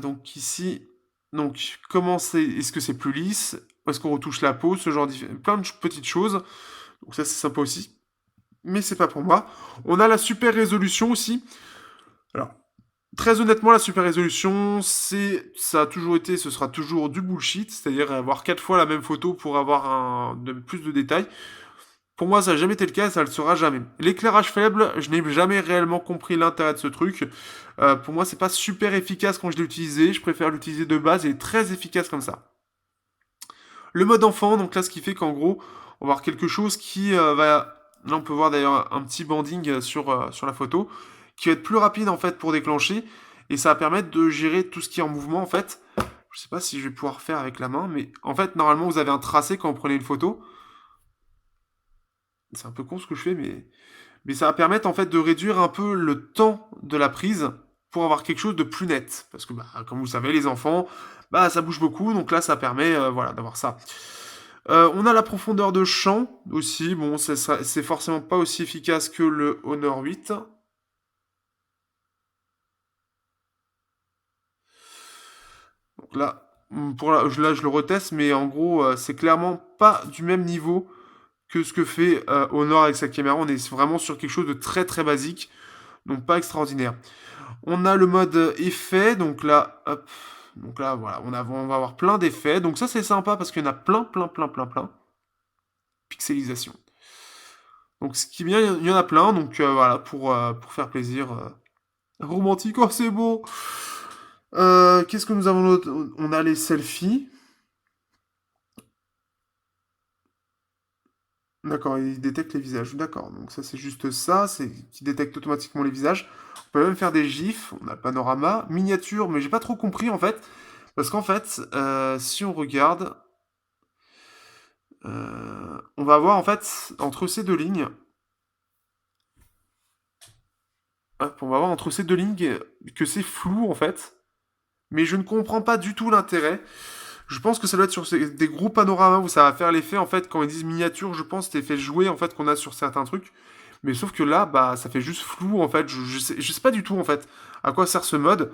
Donc ici, donc comment c'est, est-ce que c'est plus lisse, est-ce qu'on retouche la peau, ce genre de plein de petites choses. Donc ça c'est sympa aussi, mais c'est pas pour moi. On a la super résolution aussi. Alors très honnêtement, la super résolution, ça a toujours été, ce sera toujours du bullshit, c'est-à-dire avoir 4 fois la même photo pour avoir plus de détails. Pour moi, ça n'a jamais été le cas et ça ne le sera jamais. L'éclairage faible, je n'ai jamais réellement compris l'intérêt de ce truc. Pour moi, c'est pas super efficace quand je l'ai utilisé. Je préfère l'utiliser de base et il est très efficace comme ça. Le mode enfant, donc là, ce qui fait qu'en gros, on va avoir quelque chose qui va. Là, on peut voir d'ailleurs un petit banding sur la photo qui va être plus rapide en fait pour déclencher et ça va permettre de gérer tout ce qui est en mouvement en fait. Je sais pas si je vais pouvoir faire avec la main, mais en fait, normalement, vous avez un tracé quand vous prenez une photo. C'est un peu con ce que je fais, mais ça va permettre en fait de réduire un peu le temps de la prise pour avoir quelque chose de plus net. Parce que, bah, comme vous le savez, les enfants, bah, ça bouge beaucoup, donc là, ça permet voilà, d'avoir ça. On a la profondeur de champ aussi. Bon, c'est forcément pas aussi efficace que le Honor 8. Donc là, là, je le reteste, mais en gros, c'est clairement pas du même niveau que ce que fait Honor avec sa caméra. On est vraiment sur quelque chose de très très basique, donc pas extraordinaire. On a le mode effet, donc là, hop, donc là, voilà, on va avoir plein d'effets. Donc ça, c'est sympa parce qu'il y en a plein, plein, plein, plein, plein. Pixelisation. Donc ce qui est bien, il y en a plein, donc voilà, pour faire plaisir. Romantique, oh c'est beau. Qu'est-ce que nous avons d'autre? On a les selfies. D'accord, il détecte les visages. D'accord, donc ça c'est juste ça, c'est qui détecte automatiquement les visages. On peut même faire des gifs, on a le panorama, miniature, mais j'ai pas trop compris en fait. Parce qu'en fait, si on regarde, on va avoir en fait entre ces deux lignes, hop, on va voir entre ces deux lignes que c'est flou en fait, mais je ne comprends pas du tout l'intérêt. Je pense que ça doit être sur des gros panoramas où ça va faire l'effet en fait quand ils disent miniature, je pense c'est l'effet joué en fait qu'on a sur certains trucs. Mais sauf que là, bah ça fait juste flou en fait. Je sais pas du tout en fait à quoi sert ce mode.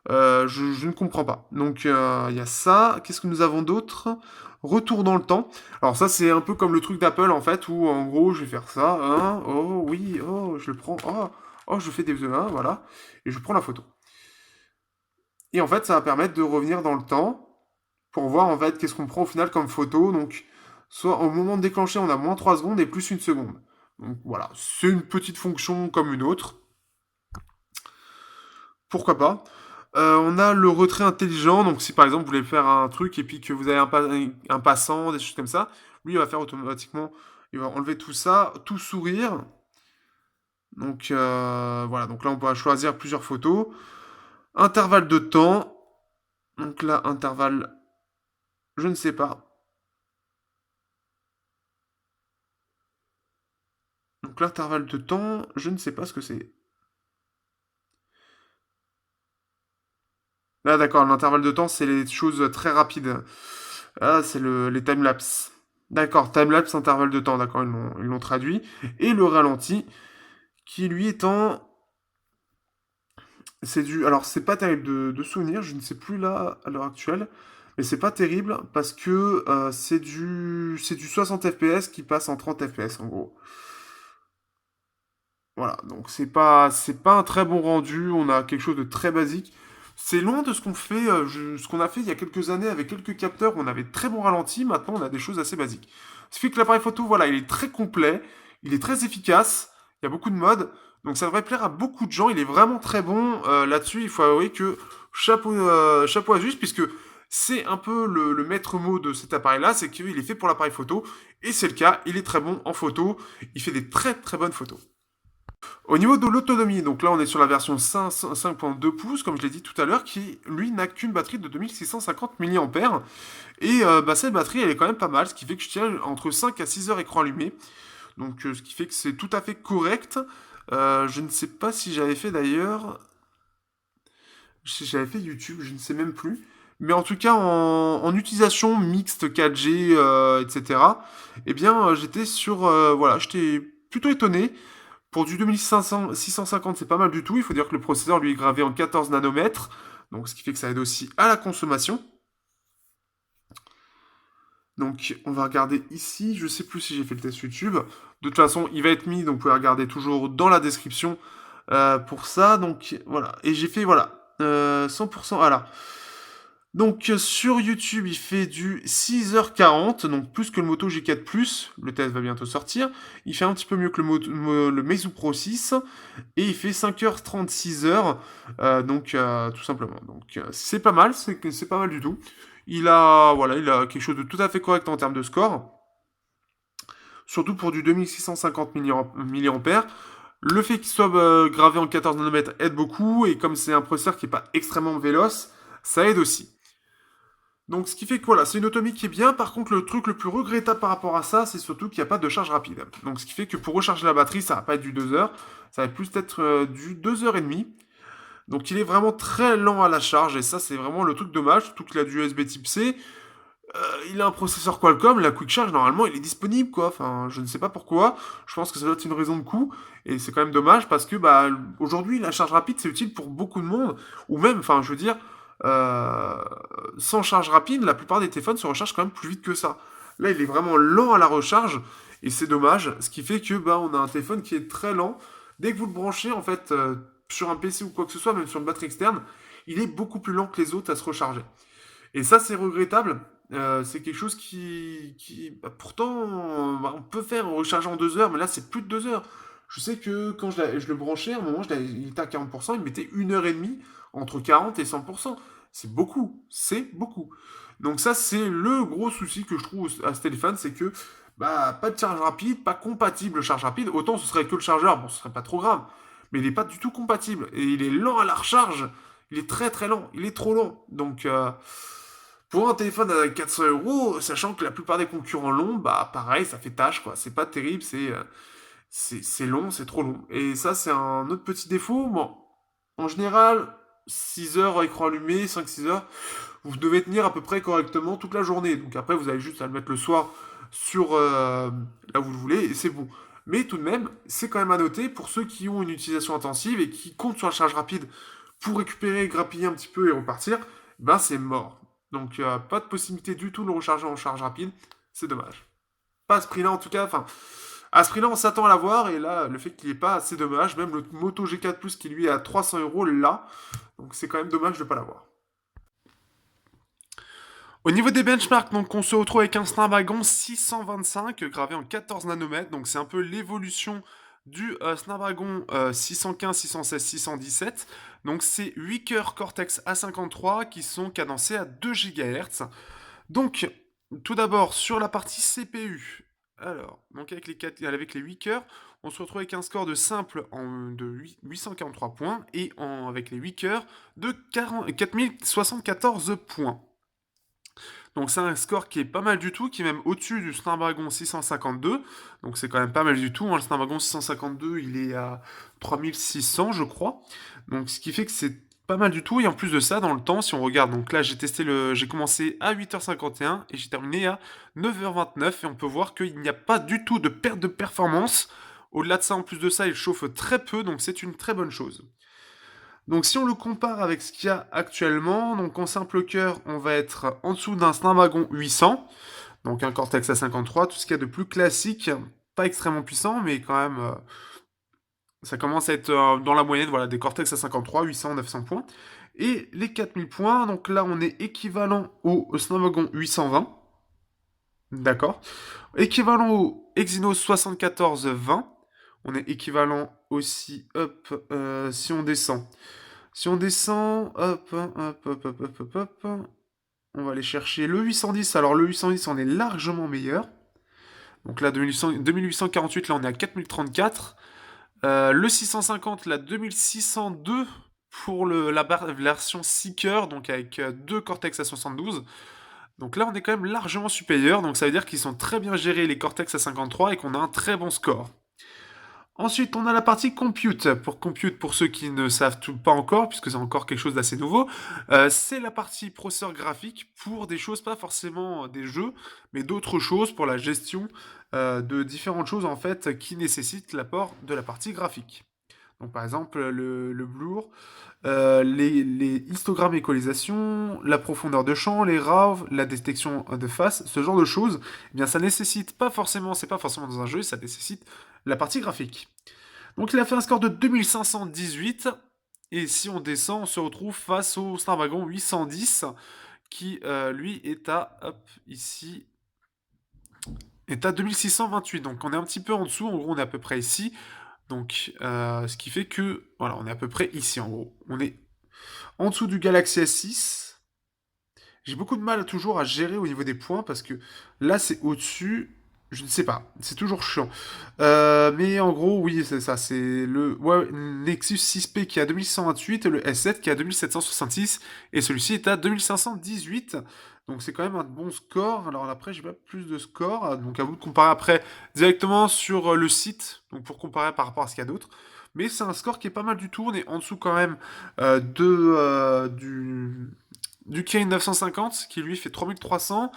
Je ne comprends pas. Donc il y a ça. Qu'est-ce que nous avons d'autre? Retour dans le temps. Alors ça c'est un peu comme le truc d'Apple en fait où en gros je vais faire ça. Hein, oh oui, oh je le prends. Oh, oh je fais des voilà. Et je prends la photo. Et en fait ça va permettre de revenir dans le temps pour voir en fait qu'est-ce qu'on prend au final comme photo. Donc soit au moment de déclencher on a moins 3 secondes et plus 1 seconde. Donc voilà, c'est une petite fonction comme une autre. Pourquoi pas. On a le retrait intelligent, donc si par exemple vous voulez faire un truc et puis que vous avez un passant, des choses comme ça, lui il va faire automatiquement, il va enlever tout ça, tout sourire. Donc voilà, donc là on pourra choisir plusieurs photos. Intervalle de temps, donc là intervalle, je ne sais pas. Donc l'intervalle de temps, je ne sais pas ce que c'est. Là d'accord, l'intervalle de temps c'est les choses très rapides. Ah, c'est les timelapse. D'accord, timelapse, intervalle de temps, d'accord, ils l'ont traduit. Et le ralenti, qui lui est en... C'est du... Alors, c'est pas terrible de souvenir, je ne sais plus là, à l'heure actuelle, mais c'est pas terrible parce que c'est du 60 FPS qui passe en 30 FPS, en gros. Voilà, donc c'est pas un très bon rendu, on a quelque chose de très basique. C'est loin de ce qu'on fait, ce qu'on a fait il y a quelques années avec quelques capteurs, on avait très bon ralenti, maintenant on a des choses assez basiques. Ce qui fait que l'appareil photo, voilà, il est très complet, il est très efficace, il y a beaucoup de modes, donc ça devrait plaire à beaucoup de gens, il est vraiment très bon là-dessus, il faut avouer que chapeau à juste, puisque c'est un peu le maître mot de cet appareil-là, c'est qu'il est fait pour l'appareil photo, et c'est le cas, il est très bon en photo, il fait des très très bonnes photos. Au niveau de l'autonomie, donc là on est sur la version 5.2 pouces, comme je l'ai dit tout à l'heure, qui lui n'a qu'une batterie de 2650 mAh. Et bah, cette batterie elle est quand même pas mal, ce qui fait que je tiens entre 5 à 6 heures écran allumé. Donc ce qui fait que c'est tout à fait correct. Je ne sais pas si j'avais fait d'ailleurs, si j'avais fait YouTube, je ne sais même plus. Mais en tout cas, en utilisation mixte 4G, etc., eh bien, j'étais sur... voilà, j'étais plutôt étonné. Pour du 2650, c'est pas mal du tout. Il faut dire que le processeur, lui, est gravé en 14 nanomètres. Donc, ce qui fait que ça aide aussi à la consommation. Donc, on va regarder ici. Je sais plus si j'ai fait le test YouTube. De toute façon, il va être mis. Donc, vous pouvez regarder toujours dans la description pour ça. Donc, voilà. Et j'ai fait, voilà, 100%. Voilà. Donc sur YouTube, il fait du 6h40, donc plus que le Moto G4 Plus, le test va bientôt sortir. Il fait un petit peu mieux que le Meizu Pro 6, et il fait 5h36 heures, donc tout simplement. Donc c'est pas mal, c'est pas mal du tout. Il a quelque chose de tout à fait correct en termes de score, surtout pour du 2650 mAh. Le fait qu'il soit gravé en 14 nanomètres aide beaucoup, et comme c'est un processeur qui n'est pas extrêmement véloce, ça aide aussi. Donc ce qui fait que voilà, c'est une autonomie qui est bien. Par contre, le truc le plus regrettable par rapport à ça, c'est surtout qu'il n'y a pas de charge rapide. Donc ce qui fait que pour recharger la batterie, ça va pas être du 2 heures, ça va plus être du 2 heures et demie. Donc il est vraiment très lent à la charge et ça c'est vraiment le truc dommage, surtout qu'il a du USB type C. Il a un processeur Qualcomm, la Quick Charge normalement il est disponible quoi. Enfin, je ne sais pas pourquoi. Je pense que ça doit être une raison de coût et c'est quand même dommage parce que bah aujourd'hui la charge rapide c'est utile pour beaucoup de monde ou même, enfin je veux dire, euh, sans charge rapide, la plupart des téléphones se rechargent quand même plus vite que ça. Là il est vraiment lent à la recharge et c'est dommage, ce qui fait que bah on a un téléphone qui est très lent. Dès que vous le branchez en fait sur un PC ou quoi que ce soit, même sur une batterie externe, il est beaucoup plus lent que les autres à se recharger. Et ça, c'est regrettable. C'est quelque chose bah, pourtant, bah, on peut faire recharger en 2 heures, mais là, c'est plus de 2 heures. Je sais que quand je le branchais, à un moment, il était à 40%, il mettait 1 heure et demie entre 40 et 100%. C'est beaucoup, c'est beaucoup. Donc ça, c'est le gros souci que je trouve à ce téléphone, c'est que bah, pas de charge rapide, pas compatible charge rapide. Autant ce serait que le chargeur, bon, ce serait pas trop grave, mais il n'est pas du tout compatible. Et il est lent à la recharge. Il est très très lent, il est trop lent. Donc pour un téléphone à 400 euros, sachant que la plupart des concurrents l'ont, bah pareil, ça fait tâche quoi. C'est pas terrible, c'est long, c'est trop long. Et ça, c'est un autre petit défaut. Bon, en général, 6 heures écran allumé, 5-6 heures, vous devez tenir à peu près correctement toute la journée. Donc après, vous avez juste à le mettre le soir sur là où vous le voulez et c'est bon. Mais tout de même, c'est quand même à noter pour ceux qui ont une utilisation intensive et qui comptent sur la charge rapide pour récupérer, grappiller un petit peu et repartir, ben c'est mort. Donc pas de possibilité du tout de le recharger en charge rapide, c'est dommage. Pas à ce prix-là en tout cas, enfin, à ce prix-là on s'attend à l'avoir, et là, le fait qu'il n'y ait pas, c'est dommage. Même le Moto G4 Plus qui lui est à 300 euros là, donc c'est quand même dommage de ne pas l'avoir. Au niveau des benchmarks, donc on se retrouve avec un Snapdragon 625 gravé en 14 nanomètres, donc c'est un peu l'évolution du Snapdragon 615, 616, 617. Donc c'est 8 cœurs Cortex A53 qui sont cadencés à 2 GHz. Donc, tout d'abord, sur la partie CPU, alors, donc avec les 8 cœurs, on se retrouve avec un score de simple de 843 points et avec les 8 cœurs de 4074 points. Donc c'est un score qui est pas mal du tout, qui est même au-dessus du Snapdragon 652. Donc c'est quand même pas mal du tout, hein. Le Snapdragon 652, il est à 3600, je crois. Donc ce qui fait que c'est pas mal du tout. Et en plus de ça, dans le temps, si on regarde, donc là j'ai commencé à 8h51 et j'ai terminé à 9h29. Et on peut voir qu'il n'y a pas du tout de perte de performance. Au-delà de ça, en plus de ça, il chauffe très peu, donc c'est une très bonne chose. Donc si on le compare avec ce qu'il y a actuellement, donc en simple cœur, on va être en dessous d'un Snapdragon 800, donc un Cortex A53, tout ce qu'il y a de plus classique, pas extrêmement puissant, mais quand même, ça commence à être dans la moyenne, voilà, des Cortex A53, 800, 900 points. Et les 4000 points, donc là on est équivalent au Snapdragon 820, d'accord. Équivalent au Exynos 7420, on est équivalent aussi, hop, si on descend. Si on descend, hop, hop, hop, hop, hop, hop, hop, on va aller chercher le 810. Alors le 810, on est largement meilleur. Donc là, 2848, là on est à 4034. Le 650, là 2602 pour la version Seeker, donc avec deux Cortex A72. Donc là, on est quand même largement supérieur. Donc ça veut dire qu'ils sont très bien gérés les Cortex A53 et qu'on a un très bon score. Ensuite, on a la partie compute. Pour compute, pour ceux qui ne savent pas encore, puisque c'est encore quelque chose d'assez nouveau, c'est la partie processeur graphique pour des choses, pas forcément des jeux, mais d'autres choses pour la gestion de différentes choses en fait qui nécessitent l'apport de la partie graphique. Donc par exemple le blur, les histogrammes équalisation, la profondeur de champ, les RAW, la détection de face, ce genre de choses, eh bien ça nécessite pas forcément, c'est pas forcément dans un jeu, ça nécessite la partie graphique. Donc il a fait un score de 2518, et si on descend, on se retrouve face au Snapdragon 810, qui lui est à, hop, ici, est à 2628. Donc on est un petit peu en dessous, en gros on est à peu près ici. Donc ce qui fait que, voilà, on est à peu près ici en gros. On est en dessous du Galaxy S6. J'ai beaucoup de mal toujours à gérer au niveau des points parce que là c'est au-dessus. Je ne sais pas, c'est toujours chiant. Mais en gros, oui, c'est ça. C'est le Nexus 6P qui est à 2128 et le S7 qui est à 2766. Et celui-ci est à 2518. Donc c'est quand même un bon score. Alors après, j'ai pas plus de score. Donc à vous de comparer après directement sur le site. Donc pour comparer par rapport à ce qu'il y a d'autre. Mais c'est un score qui est pas mal du tout. On est en dessous quand même du Kirin 950 qui lui fait 3300.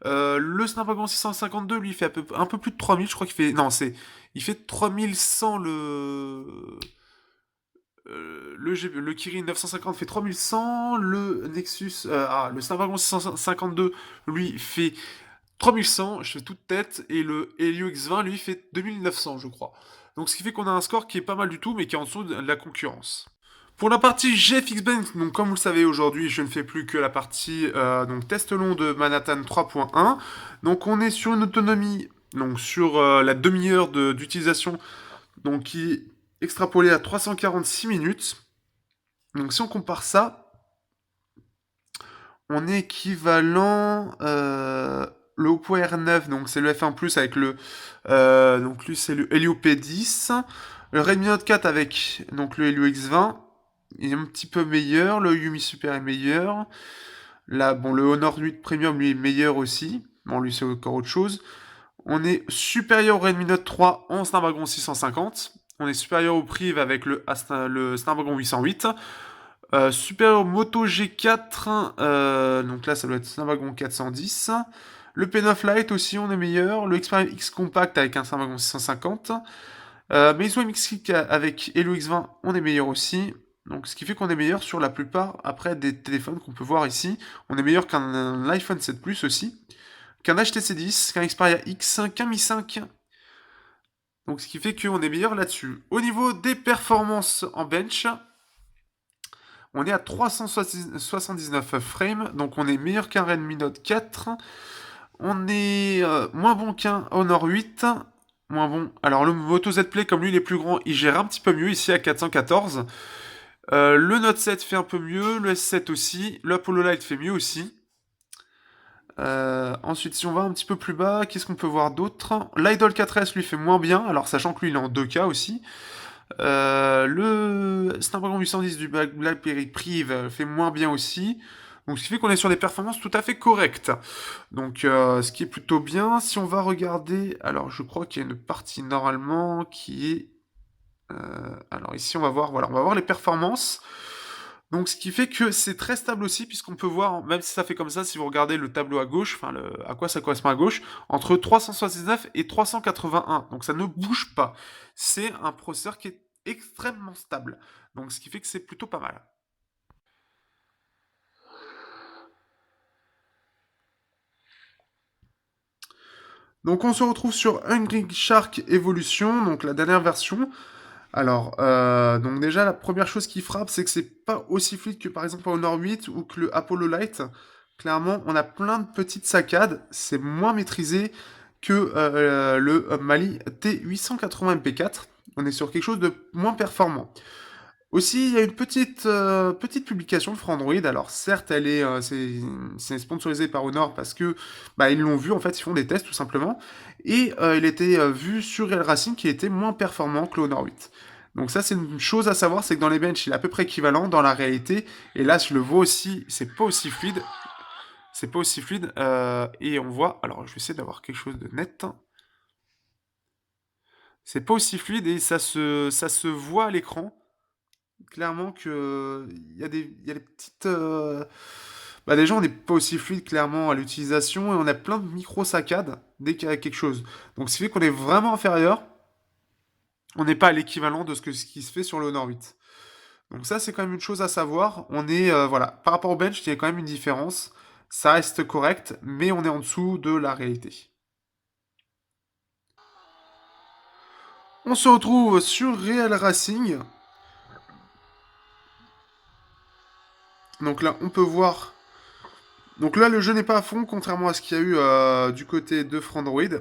Le Snapdragon 652 lui fait un peu plus de 3000, je crois qu'il fait. Non, il fait 3100 le Kirin 950 fait 3100, le Nexus, le Snapdragon 652 lui fait 3100, je fais toute tête, et le Helio X20 lui fait 2900, je crois. Donc ce qui fait qu'on a un score qui est pas mal du tout, mais qui est en dessous de la concurrence. Pour la partie GFX Bank, donc comme vous le savez aujourd'hui, je ne fais plus que la partie donc test long de Manhattan 3.1. Donc on est sur une autonomie, donc sur la demi-heure d'utilisation, donc qui est extrapolée à 346 minutes. Donc si on compare ça, on est équivalent le Oppo R9, donc c'est le F1 avec le donc lui c'est le Helio P10, le Redmi Note 4 avec donc le Helio X20 est un petit peu meilleur, le Yumi Super est meilleur. Là bon le Honor 8 Premium lui est meilleur aussi. Bon lui c'est encore autre chose. On est supérieur au Redmi Note 3 en Snapdragon 650. On est supérieur au Priv avec le Snapdragon 808. Supérieur au Moto G4, donc là ça doit être Snapdragon 410. Le P9 Lite aussi, on est meilleur. Le Xperia X Compact avec un Snapdragon 650. Meizu MX avec Helio X20, on est meilleur aussi. Donc ce qui fait qu'on est meilleur sur la plupart, après, des téléphones qu'on peut voir ici. On est meilleur qu'un iPhone 7 Plus aussi, qu'un HTC 10, qu'un Xperia X, qu'un Mi 5. Donc ce qui fait qu'on est meilleur là-dessus. Au niveau des performances en bench, on est à 379 frames, donc on est meilleur qu'un Redmi Note 4. On est moins bon qu'un Honor 8. Moins bon. Alors le Moto Z Play, comme lui il est plus grand, il gère un petit peu mieux ici à 414. Le Note 7 fait un peu mieux, le S7 aussi, le Apollo Light fait mieux aussi. Ensuite, si on va un petit peu plus bas, qu'est-ce qu'on peut voir d'autre? L'Idol 4S lui fait moins bien, alors sachant que lui il est en 2K aussi. Le Snapdragon 810 du BlackBerry Prive fait moins bien aussi. Donc ce qui fait qu'on est sur des performances tout à fait correctes. Donc ce qui est plutôt bien. Si on va regarder, alors je crois qu'il y a une partie normalement qui est... alors ici on va voir, voilà, on va voir les performances. Donc ce qui fait que c'est très stable aussi, puisqu'on peut voir, même si ça fait comme ça, si vous regardez le tableau à gauche, enfin à quoi ça correspond à gauche, entre 379 et 381. Donc ça ne bouge pas. C'est un processeur qui est extrêmement stable. Donc ce qui fait que c'est plutôt pas mal. Donc on se retrouve sur Hungry Shark Evolution, donc la dernière version. Alors, donc déjà, la première chose qui frappe, c'est que c'est pas aussi fluide que par exemple Honor 8 ou que le Apollo Light. Clairement, on a plein de petites saccades, c'est moins maîtrisé que le Mali T880 MP4. On est sur quelque chose de moins performant. Aussi, il y a une petite publication de Android. Alors certes, c'est sponsorisé par Honor parce que bah, ils l'ont vu, en fait, ils font des tests tout simplement. Et il était vu sur Real Racing qui était moins performant que le Honor 8. Donc ça, c'est une chose à savoir, c'est que dans les benches, il est à peu près équivalent dans la réalité. Et là, je le vois aussi, c'est pas aussi fluide. C'est pas aussi fluide. Et on voit, alors je vais essayer d'avoir quelque chose de net. C'est pas aussi fluide et ça se voit à l'écran. Clairement que il y a des petites bah déjà on n'est pas aussi fluide clairement à l'utilisation et on a plein de micro saccades dès qu'il y a quelque chose. Donc ce qui fait qu'on est vraiment inférieur, on n'est pas à l'équivalent de ce qui se fait sur le Honor 8. Donc ça c'est quand même une chose à savoir, on est voilà, par rapport au bench, il y a quand même une différence. Ça reste correct, mais on est en dessous de la réalité. On se retrouve sur Real Racing. Donc là, on peut voir. Donc là, le jeu n'est pas à fond, contrairement à ce qu'il y a eu du côté de Frandroid.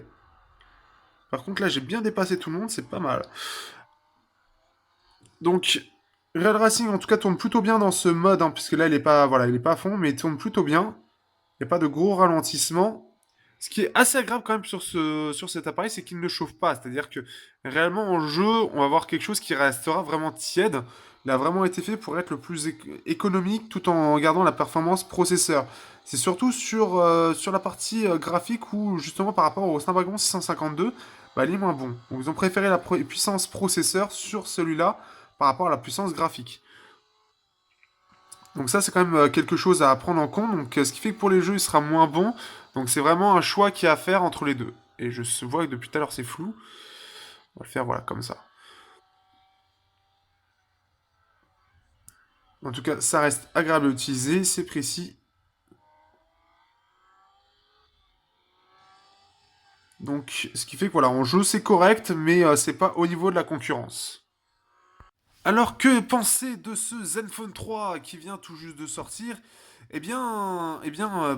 Par contre, là, j'ai bien dépassé tout le monde, c'est pas mal. Donc, Real Racing, en tout cas, tourne plutôt bien dans ce mode, hein, puisque là, il est pas, voilà, il est pas à fond, mais il tourne plutôt bien. Il n'y a pas de gros ralentissements. Ce qui est assez agréable quand même sur cet appareil, c'est qu'il ne chauffe pas. C'est-à-dire que réellement en jeu, on va avoir quelque chose qui restera vraiment tiède. Il a vraiment été fait pour être le plus économique tout en gardant la performance processeur. C'est surtout sur la partie graphique où justement par rapport au Snapdragon 652, bah, il est moins bon. Donc ils ont préféré la puissance processeur sur celui-là par rapport à la puissance graphique. Donc ça, c'est quand même quelque chose à prendre en compte. Donc ce qui fait que pour les jeux, il sera moins bon. Donc c'est vraiment un choix qu'il y a à faire entre les deux. Et je vois que depuis tout à l'heure, c'est flou. On va le faire, voilà, comme ça. En tout cas, ça reste agréable à utiliser, c'est précis. Donc ce qui fait que voilà, en jeu, c'est correct, mais c'est pas au niveau de la concurrence. Alors que penser de ce Zenfone 3 qui vient tout juste de sortir?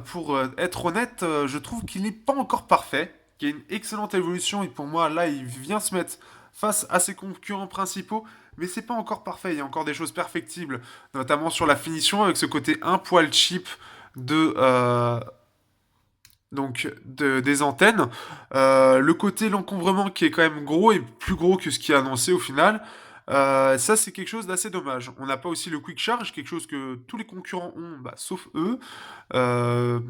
Pour être honnête, je trouve qu'il n'est pas encore parfait, qu'il y a une excellente évolution et pour moi là il vient se mettre face à ses concurrents principaux, mais c'est pas encore parfait. Il y a encore des choses perfectibles, notamment sur la finition avec ce côté un poil cheap de des antennes. Le côté l'encombrement qui est quand même gros et plus gros que ce qui est annoncé au final. Ça, c'est quelque chose d'assez dommage. On n'a pas aussi le quick charge, quelque chose que tous les concurrents ont, bah, sauf eux. Euh,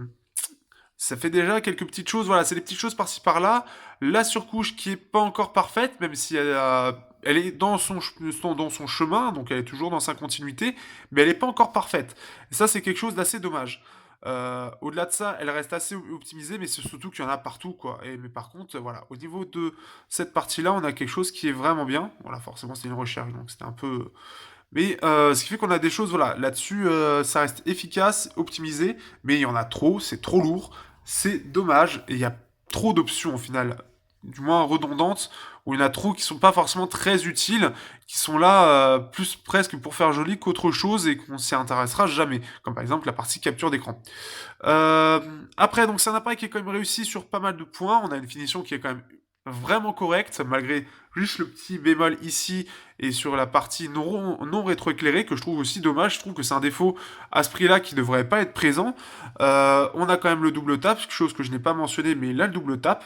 Ça fait déjà quelques petites choses, voilà, c'est des petites choses par-ci par-là. La surcouche qui est pas encore parfaite, même si elle est dans son chemin, donc elle est toujours dans sa continuité, mais elle n'est pas encore parfaite. Et ça, c'est quelque chose d'assez dommage. Au-delà de ça, elle reste assez optimisée, mais c'est surtout qu'il y en a partout, quoi. Mais par contre, voilà, au niveau de cette partie-là, on a quelque chose qui est vraiment bien. Voilà, forcément, c'est une recherche, donc c'était un peu. Mais ce qui fait qu'on a des choses, voilà, là-dessus, ça reste efficace, optimisé, mais il y en a trop, c'est trop lourd, c'est dommage, et il y a trop d'options au final, du moins redondantes, où il y en a trop qui sont pas forcément très utiles, qui sont là plus presque pour faire joli qu'autre chose et qu'on s'y intéressera jamais, comme par exemple la partie capture d'écran. Euh, Après, donc c'est un appareil qui est quand même réussi sur pas mal de points, on a une finition qui est quand même vraiment correcte, malgré juste le petit bémol ici et sur la partie non rétroéclairée, que je trouve aussi dommage. Je trouve que c'est un défaut à ce prix-là qui devrait pas être présent. On a quand même le double tap, quelque chose que je n'ai pas mentionné, mais il a le double tap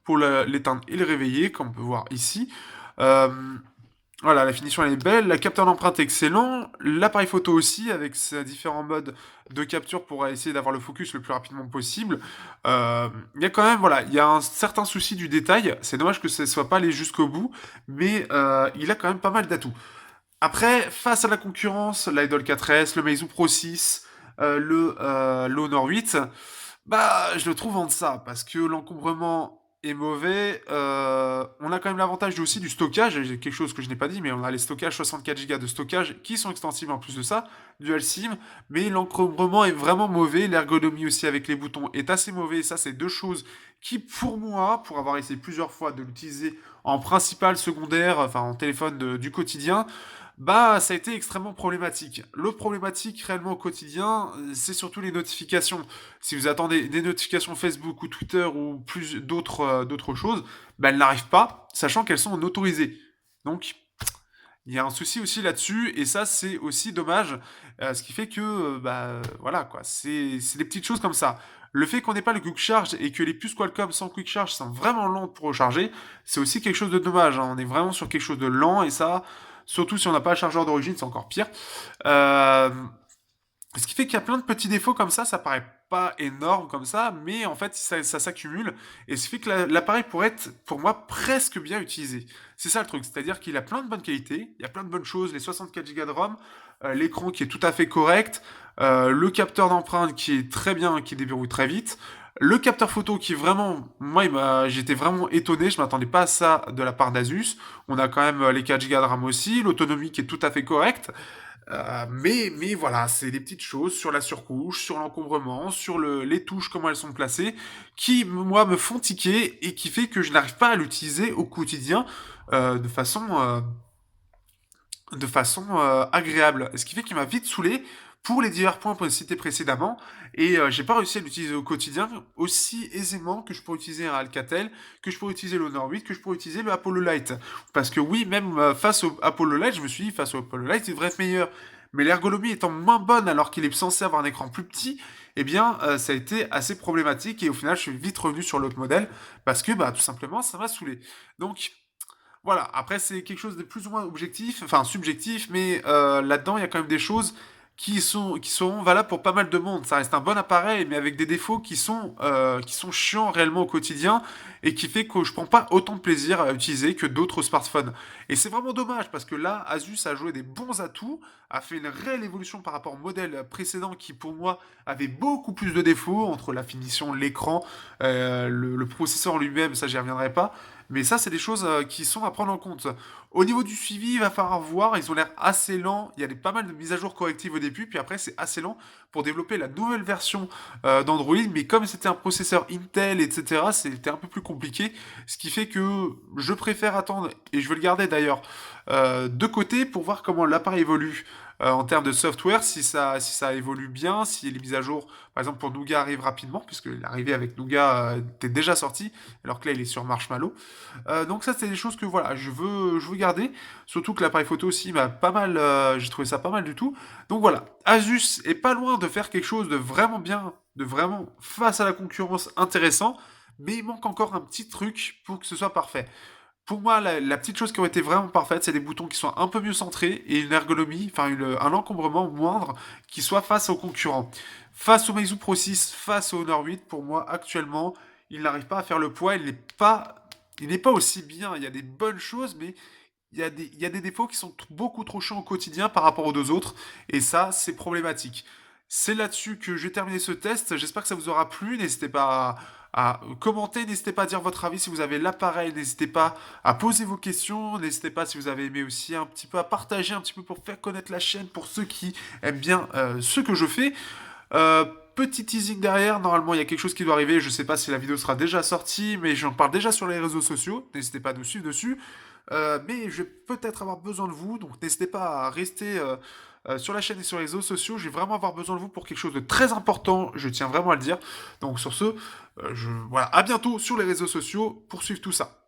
pour l'éteindre et le réveiller, comme on peut voir ici. Euh, voilà, la finition elle est belle, la capteur d'empreinte est excellent, l'appareil photo aussi, avec ses différents modes de capture pour essayer d'avoir le focus le plus rapidement possible. Il y a quand même, voilà, il y a un certain souci du détail, c'est dommage que ça ne soit pas allé jusqu'au bout, mais il a quand même pas mal d'atouts. Après, face à la concurrence, l'Idol 4S, le Meizu Pro 6, le Honor 8, bah, je le trouve en deçà, parce que l'encombrement est mauvais. On a quand même l'avantage aussi du stockage, et quelque chose que je n'ai pas dit, mais on a les stockages 64 Go de stockage qui sont extensibles en plus de ça, dual SIM, mais l'encombrement est vraiment mauvais, l'ergonomie aussi avec les boutons est assez mauvais, ça c'est deux choses qui pour moi, pour avoir essayé plusieurs fois de l'utiliser en principal, secondaire, enfin en téléphone du quotidien, bah, ça a été extrêmement problématique. L'autre problématique réellement au quotidien, c'est surtout les notifications. Si vous attendez des notifications Facebook ou Twitter ou plus d'autres choses, bah, elles n'arrivent pas, sachant qu'elles sont en autorisé. Donc, il y a un souci aussi là-dessus, et ça, c'est aussi dommage. Ce qui fait que, bah, voilà, quoi. C'est des petites choses comme ça. Le fait qu'on n'ait pas le quick charge et que les puces Qualcomm sans quick charge sont vraiment lentes pour recharger, c'est aussi quelque chose de dommage, hein. On est vraiment sur quelque chose de lent, et ça, surtout si on n'a pas le chargeur d'origine, c'est encore pire. Euh, Ce qui fait qu'il y a plein de petits défauts comme ça paraît pas énorme comme ça, mais en fait ça s'accumule, et ce qui fait que l'appareil pourrait être pour moi presque bien utilisé. C'est ça le truc, c'est-à-dire qu'il a plein de bonnes qualités, il y a plein de bonnes choses, les 64 Go de ROM, l'écran qui est tout à fait correct, le capteur d'empreinte qui est très bien, qui déverrouille très vite, le capteur photo qui vraiment, moi j'étais vraiment étonné, je m'attendais pas à ça de la part d'Asus. On a quand même les 4 Go de RAM aussi, l'autonomie qui est tout à fait correcte. Mais voilà, c'est des petites choses sur la surcouche, sur l'encombrement, sur les touches, comment elles sont placées, qui, moi, me font tiquer et qui fait que je n'arrive pas à l'utiliser au quotidien de façon agréable. Ce qui fait qu'il m'a vite saoulé pour les divers points cités précédemment, et j'ai pas réussi à l'utiliser au quotidien aussi aisément que je pourrais utiliser un Alcatel, que je pourrais utiliser l'Honor 8, que je pourrais utiliser le Apollo Light. Parce que oui, même face au Apollo Light, je me suis dit, face au Apollo Light, il devrait être meilleur. Mais l'ergonomie étant moins bonne alors qu'il est censé avoir un écran plus petit, eh bien, ça a été assez problématique, et au final, je suis vite revenu sur l'autre modèle, parce que, bah, tout simplement, ça m'a saoulé. Donc, voilà, après c'est quelque chose de plus ou moins objectif, enfin subjectif, mais là-dedans il y a quand même des choses qui seront valables pour pas mal de monde. Ça reste un bon appareil, mais avec des défauts qui sont chiants réellement au quotidien, et qui fait que je prends pas autant de plaisir à utiliser que d'autres smartphones. Et c'est vraiment dommage, parce que là, Asus a joué des bons atouts, a fait une réelle évolution par rapport au modèle précédent qui pour moi avait beaucoup plus de défauts, entre la finition, l'écran, le processeur lui-même, ça j'y reviendrai pas. Mais ça, c'est des choses qui sont à prendre en compte. Au niveau du suivi, il va falloir voir. Ils ont l'air assez lents. Il y a pas mal de mises à jour correctives au début. Puis après, c'est assez lent pour développer la nouvelle version d'Android. Mais comme c'était un processeur Intel, etc., c'était un peu plus compliqué. Ce qui fait que je préfère attendre, et je vais le garder d'ailleurs de côté pour voir comment l'appareil évolue. En termes de software, si ça évolue bien, si les mises à jour, par exemple pour Nougat, arrivent rapidement, puisque l'arrivée avec Nougat était déjà sortie, alors que là il est sur Marshmallow. Donc ça, c'est des choses que voilà, je veux garder. Surtout que l'appareil photo aussi m'a pas mal, j'ai trouvé ça pas mal du tout. Donc voilà, Asus est pas loin de faire quelque chose de vraiment bien, de vraiment face à la concurrence intéressant, mais il manque encore un petit truc pour que ce soit parfait. Pour moi, la petite chose qui aurait été vraiment parfaite, c'est des boutons qui soient un peu mieux centrés et une ergonomie, enfin un encombrement moindre qui soit face aux concurrents. Face au Meizu Pro 6, face au Honor 8, pour moi, actuellement, il n'arrive pas à faire le poids, il n'est pas aussi bien. Il y a des bonnes choses, mais il y a des défauts qui sont beaucoup trop chiants au quotidien par rapport aux deux autres, et ça, c'est problématique. C'est là-dessus que je vais terminer ce test. J'espère que ça vous aura plu. N'hésitez pas à commenter, n'hésitez pas à dire votre avis si vous avez l'appareil, n'hésitez pas à poser vos questions, n'hésitez pas si vous avez aimé aussi un petit peu à partager un petit peu pour faire connaître la chaîne pour ceux qui aiment bien ce que je fais. Euh, Petit teasing derrière, normalement il y a quelque chose qui doit arriver, je sais pas si la vidéo sera déjà sortie, mais j'en parle déjà sur les réseaux sociaux, n'hésitez pas à nous suivre dessus. Mais je vais peut-être avoir besoin de vous, donc n'hésitez pas à rester sur la chaîne et sur les réseaux sociaux, je vais vraiment avoir besoin de vous pour quelque chose de très important, je tiens vraiment à le dire. Donc sur ce, voilà, à bientôt sur les réseaux sociaux pour suivre tout ça.